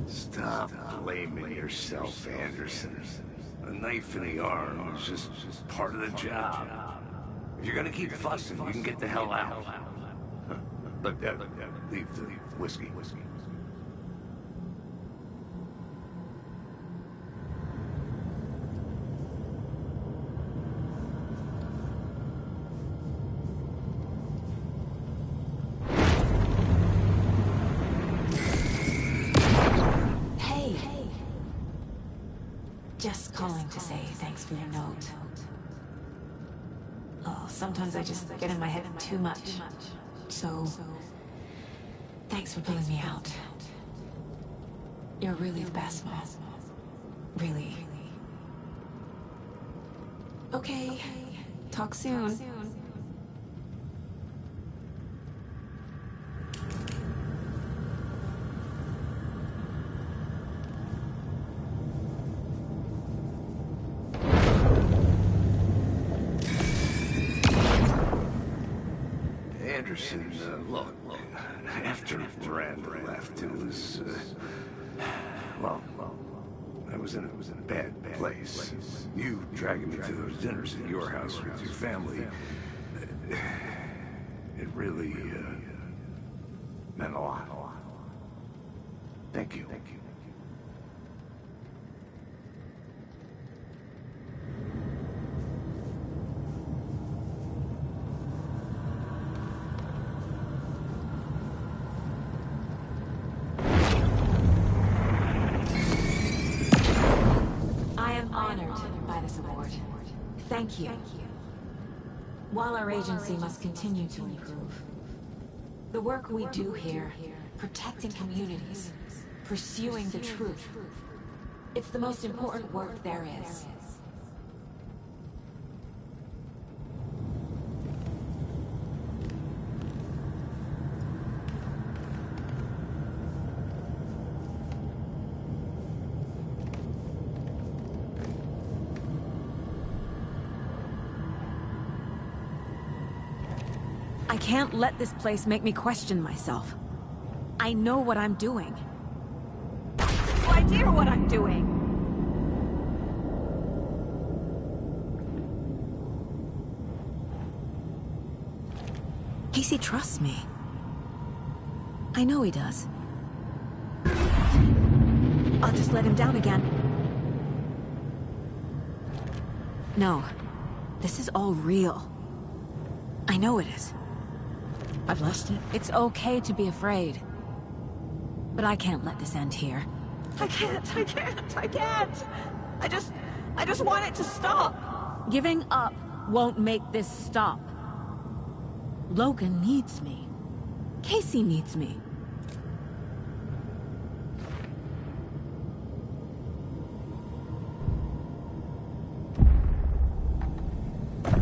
Stop blaming yourself, Anderson. A knife in the arm is just part of the job. If you're gonna keep fussing, you can get the hell out. Look, leave the whiskey. Hey. Just calling to say thanks for your note. Oh, sometimes I just get in my head too much. So, thanks for pulling me out. You're really the best, Mom. Really. Okay. Talk soon. Anderson, look, after Miranda left, it was, well, I was in a bad place. You dragging me to those dinners at your house with your family, it really, meant a lot. Thank you. Thank you. While our agency must continue to improve, the work we do here, protecting communities, pursuing the truth, it's the most important work there is. I can't let this place make me question myself. I know what I'm doing. No idea what I'm doing. Casey trusts me. I know he does. I'll just let him down again. No. This is all real. I know it is. I've lost it. It's okay to be afraid. But I can't let this end here. I can't. I just want it to stop. Giving up won't make this stop. Logan needs me. Casey needs me.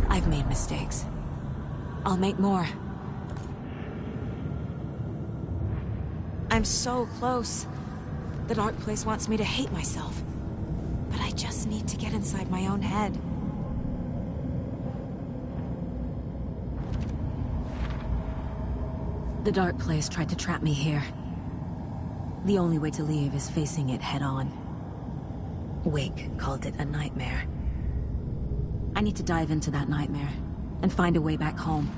I've made mistakes. I'll make more. I'm so close. The dark place wants me to hate myself. But I just need to get inside my own head. The dark place tried to trap me here. The only way to leave is facing it head-on. Wake called it a nightmare. I need to dive into that nightmare and find a way back home.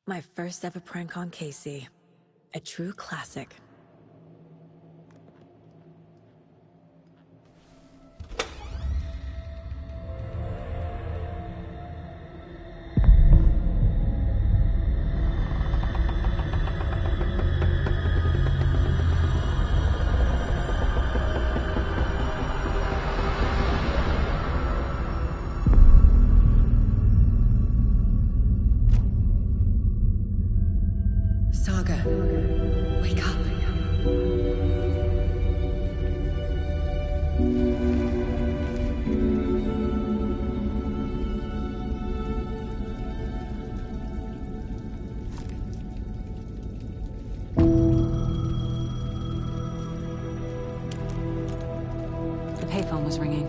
My first ever prank on Casey. A true classic. Saga, wake up. The payphone was ringing.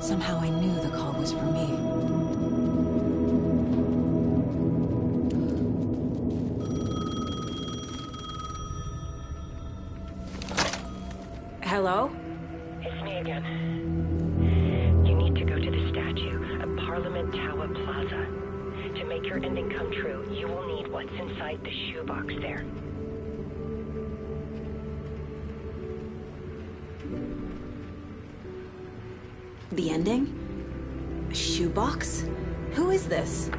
Somehow I knew the call was for me. Hello? It's me again. You need to go to the statue at Parliament Tower Plaza. To make your ending come true, you will need what's inside the shoebox there. The ending? A shoebox? Who is this?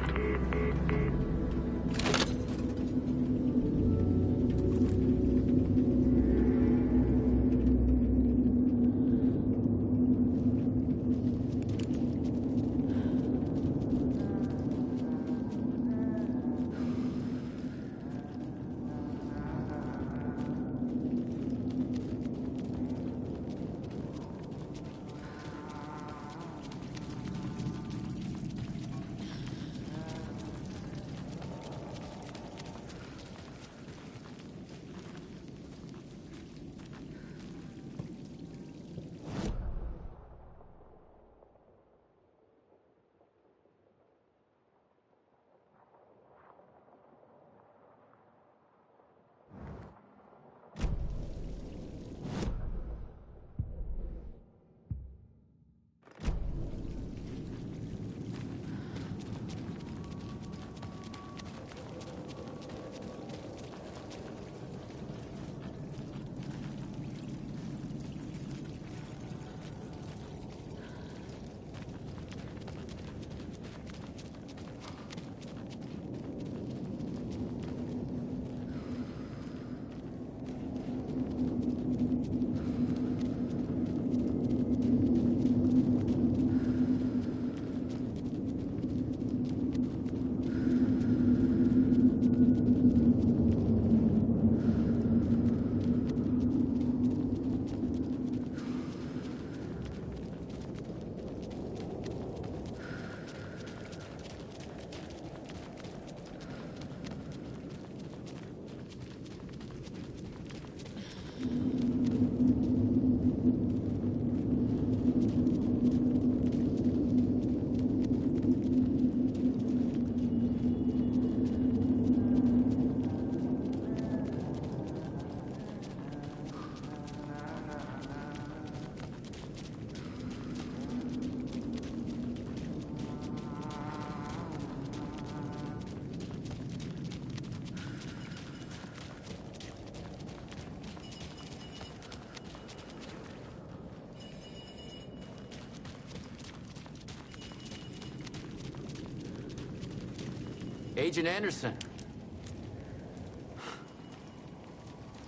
Agent Anderson.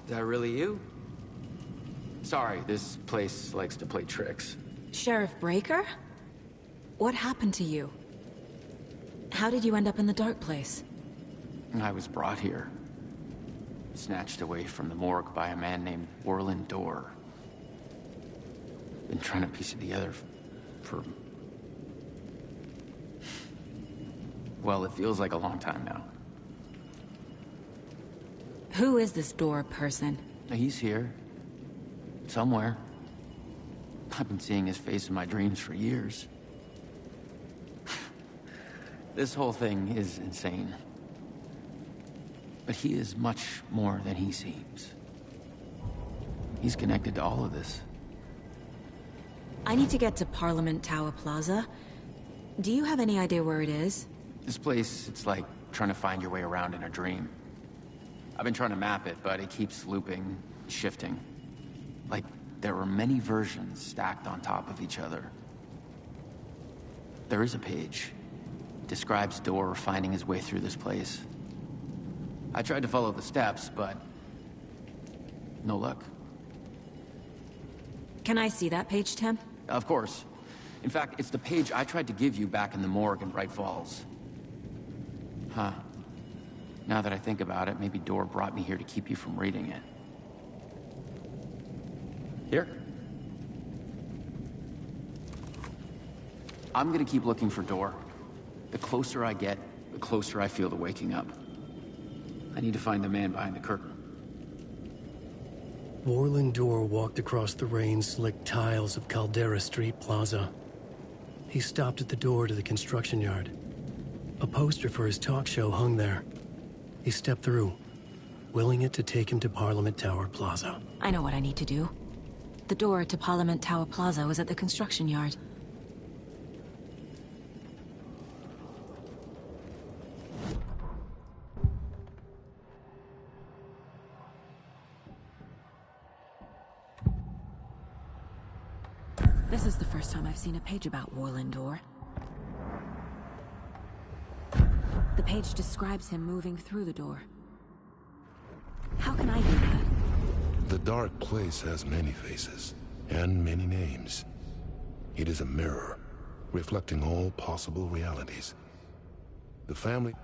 Is that really you? Sorry, this place likes to play tricks. Sheriff Breaker? What happened to you? How did you end up in the dark place? I was brought here. Snatched away from the morgue by a man named Orland Dorr. Been trying to piece it together for... well, it feels like a long time now. Who is this Dorr person? He's here. Somewhere. I've been seeing his face in my dreams for years. This whole thing is insane. But he is much more than he seems. He's connected to all of this. I need to get to Parliament Tower Plaza. Do you have any idea where it is? This place, it's like trying to find your way around in a dream. I've been trying to map it, but it keeps looping, shifting. Like there were many versions stacked on top of each other. There is a page. Describes Door finding his way through this place. I tried to follow the steps, but no luck. Can I see that page, Tim? Of course. In fact, it's the page I tried to give you back in the morgue in Bright Falls. Huh. Now that I think about it, maybe Door brought me here to keep you from reading it. Here. I'm gonna keep looking for Door. The closer I get, the closer I feel to waking up. I need to find the man behind the curtain. Warland Door walked across the rain-slicked tiles of Caldera Street Plaza. He stopped at the door to the construction yard. A poster for his talk show hung there. He stepped through, willing it to take him to Parliament Tower Plaza. I know what I need to do. The door to Parliament Tower Plaza was at the construction yard. This is the first time I've seen a page about Warland Door. The page describes him moving through the door. How can I do that? The dark place has many faces, and many names. It is a mirror, reflecting all possible realities. The family...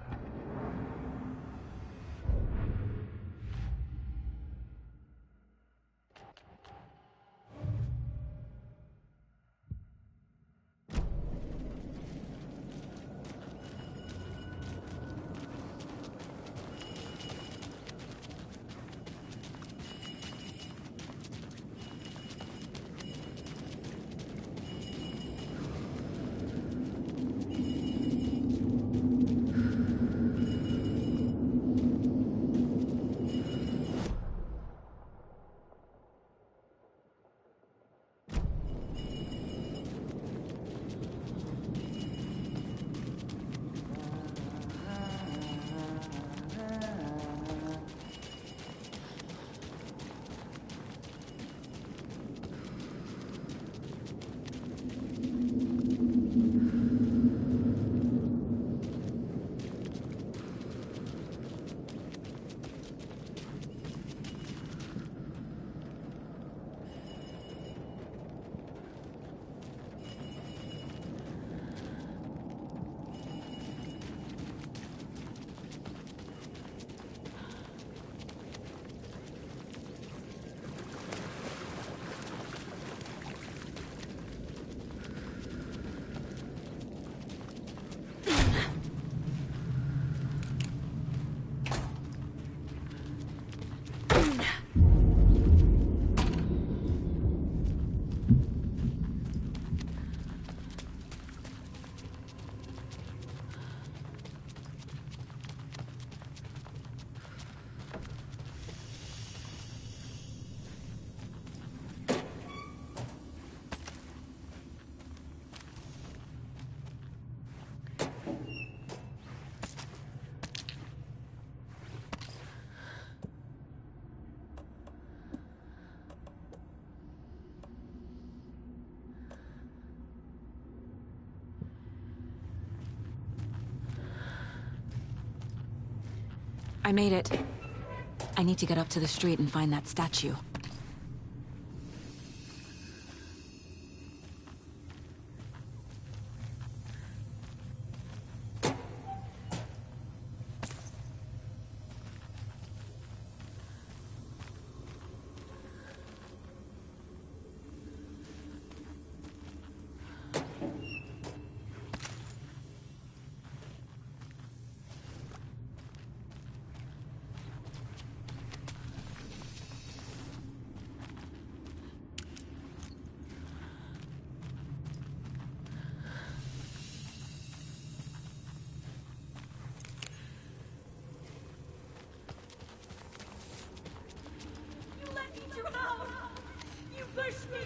I made it. I need to get up to the street and find that statue.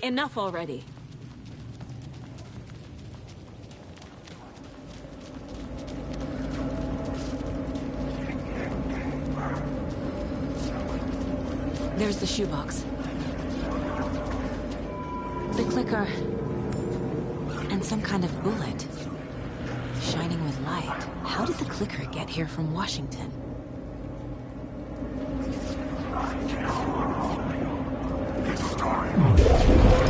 Enough already. There's the shoebox. The clicker. And some kind of bullet. Shining with light. How did the clicker get here from Washington? It's time.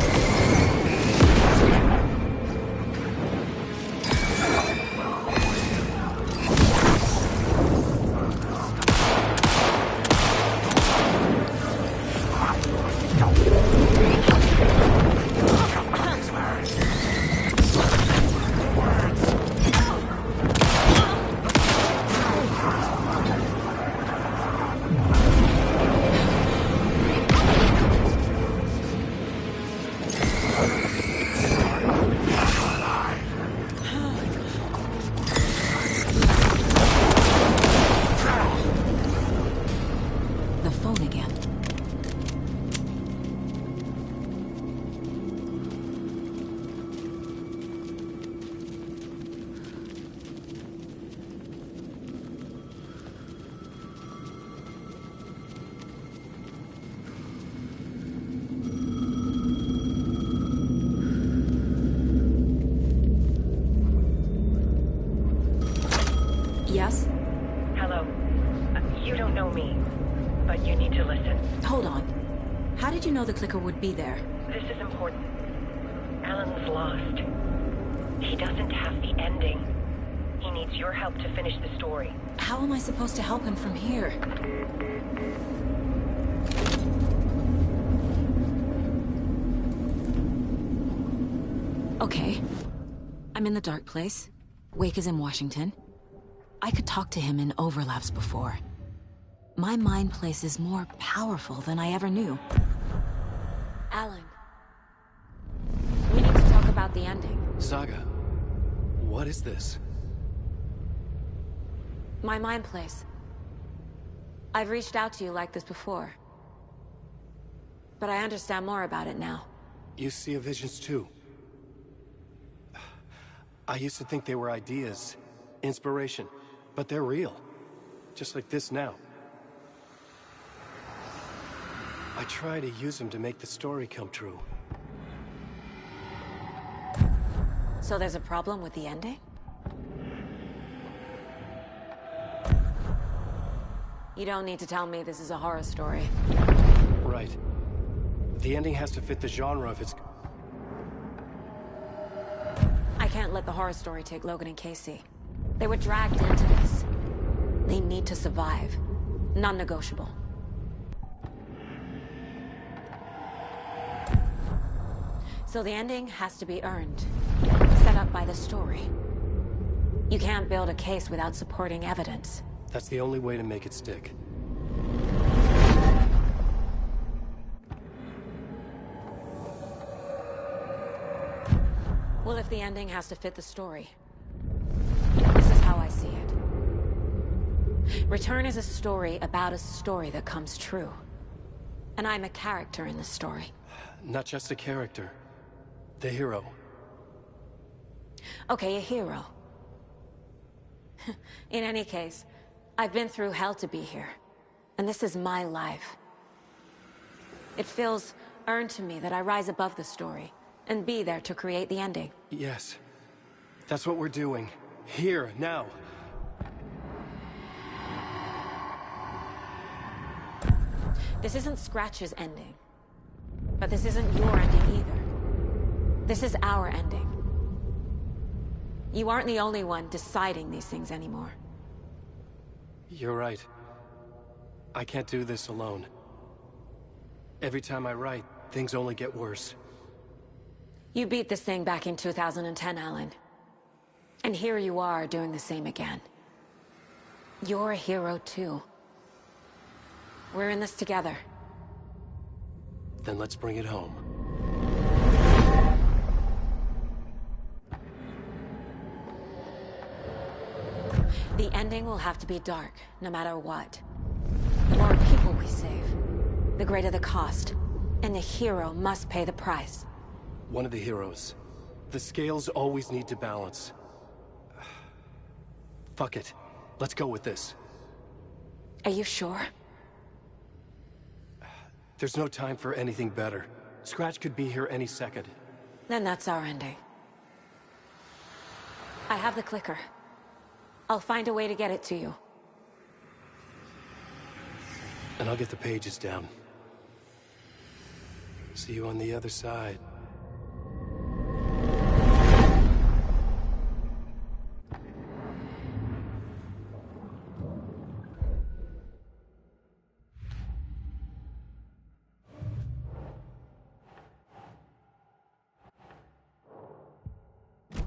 Yes? Hello. You don't know me, but you need to listen. Hold on. How did you know the clicker would be there? This is important. Alan's lost. He doesn't have the ending. He needs your help to finish the story. How am I supposed to help him from here? Okay. I'm in the dark place. Wake is in Washington. I could talk to him in overlaps before. My mind place is more powerful than I ever knew. Alan. We need to talk about the ending. Saga, what is this? My mind place. I've reached out to you like this before. But I understand more about it now. You see visions too. I used to think they were ideas, inspiration, but they're real. Just like this now. I try to use them to make the story come true. So there's a problem with the ending? You don't need to tell me this is a horror story. Right. The ending has to fit the genre if it's... I can't let the horror story take Logan and Casey. They were dragged into this. They need to survive. Non-negotiable. So the ending has to be earned. Set up by the story. You can't build a case without supporting evidence. That's the only way to make it stick. Well, if the ending has to fit the story, this is how I see it. Return is a story about a story that comes true. And I'm a character in this story. Not just a character. The hero. Okay, a hero. In any case, I've been through hell to be here. And this is my life. It feels earned to me that I rise above the story and be there to create the ending. Yes. That's what we're doing. Here, now. This isn't Scratch's ending. But this isn't your ending either. This is our ending. You aren't the only one deciding these things anymore. You're right. I can't do this alone. Every time I write, things only get worse. You beat this thing back in 2010, Alan. And here you are doing the same again. You're a hero too. We're in this together. Then let's bring it home. The ending will have to be dark, no matter what. The more people we save, the greater the cost. And the hero must pay the price. One of the heroes. The scales always need to balance. Fuck it. Let's go with this. Are you sure? There's no time for anything better. Scratch could be here any second. Then that's our ending. I have the clicker. I'll find a way to get it to you. And I'll get the pages down. See you on the other side.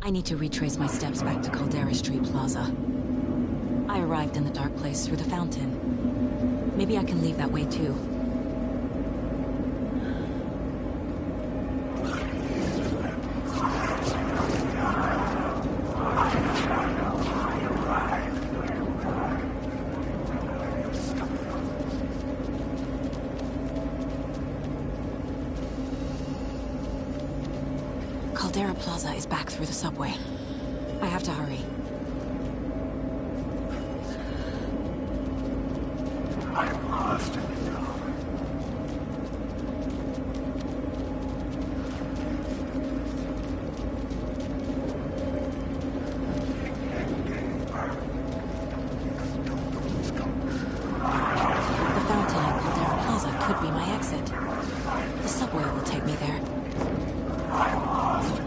I need to retrace my steps back to Caldera Street Plaza. I arrived in the dark place through the fountain. Maybe I can leave that way too. Caldera Plaza is back through the subway. I have to hurry. I'm lost in the dark. The fountain in Caldera Plaza could be my exit. The subway will take me there. I'm lost.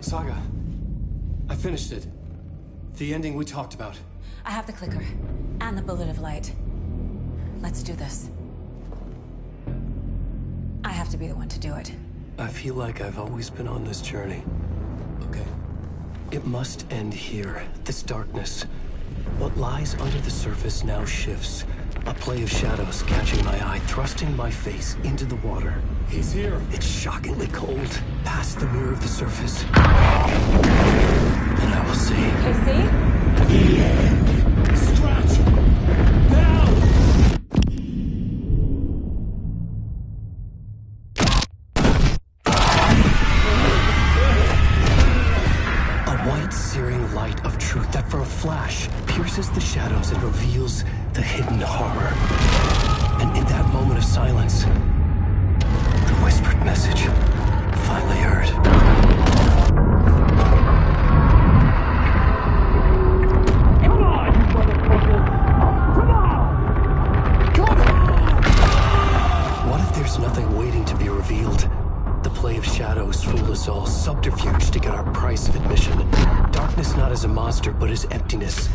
Saga, I finished it. The ending we talked about. I have the clicker and the bullet of light. Let's do this. I have to be the one to do it. I feel like I've always been on this journey. Okay. It must end here. This darkness. What lies under the surface now shifts. A play of shadows catching my eye, thrusting my face into the water. He's here. It's shockingly cold. Past the mirror of the surface. And I will see. KC? Scratch! Now! A white, searing light of truth that for a flash pierces the shadows and reveals the hidden horror. And in that moment of silence, the whispered message finally heard. Come on, you motherfucker! Come on! Come on! What if there's nothing waiting to be revealed? The play of shadows fooled us all, subterfuge refuge to get our price of admission. Darkness not as a monster, but as emptiness.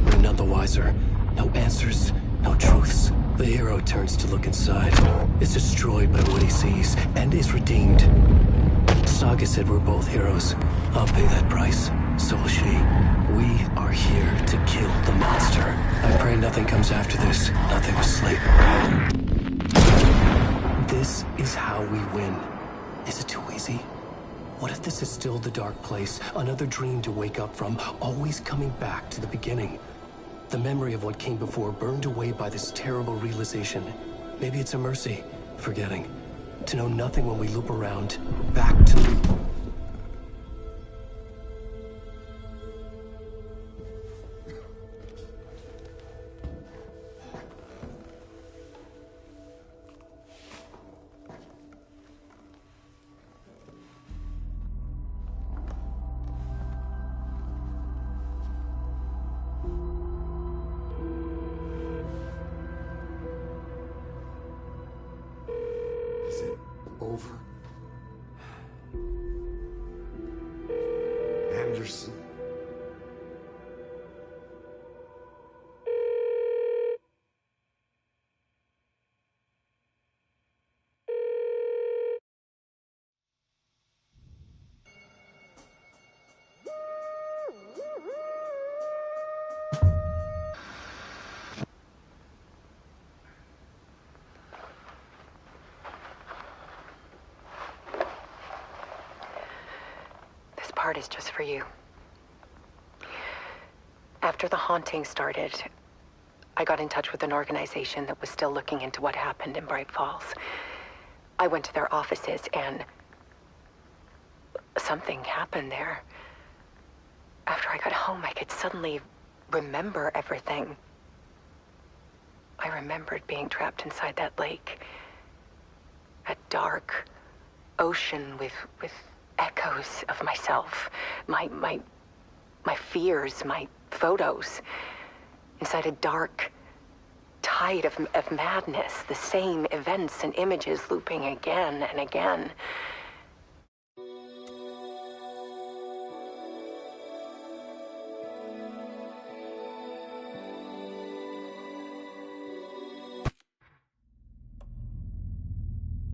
We're none the wiser. No answers, no truths. The hero turns to look inside, is destroyed by what he sees, and is redeemed. Saga said we're both heroes. I'll pay that price. So will she. We are here to kill the monster. I pray nothing comes after this. Nothing will sleep. This is how we win. Is it too easy? What if this is still the dark place? Another dream to wake up from, always coming back to the beginning. The memory of what came before burned away by this terrible realization. Maybe it's a mercy, forgetting. To know nothing when we loop around, back to... Is it over? Anderson? This part is just for you. After the haunting started, I got in touch with an organization that was still looking into what happened in Bright Falls. I went to their offices and something happened there. After I got home, I could suddenly remember everything. I remembered being trapped inside that lake. A dark ocean with echoes of myself. My fears, my photos. Inside a dark tide of madness. The same events and images looping again and again.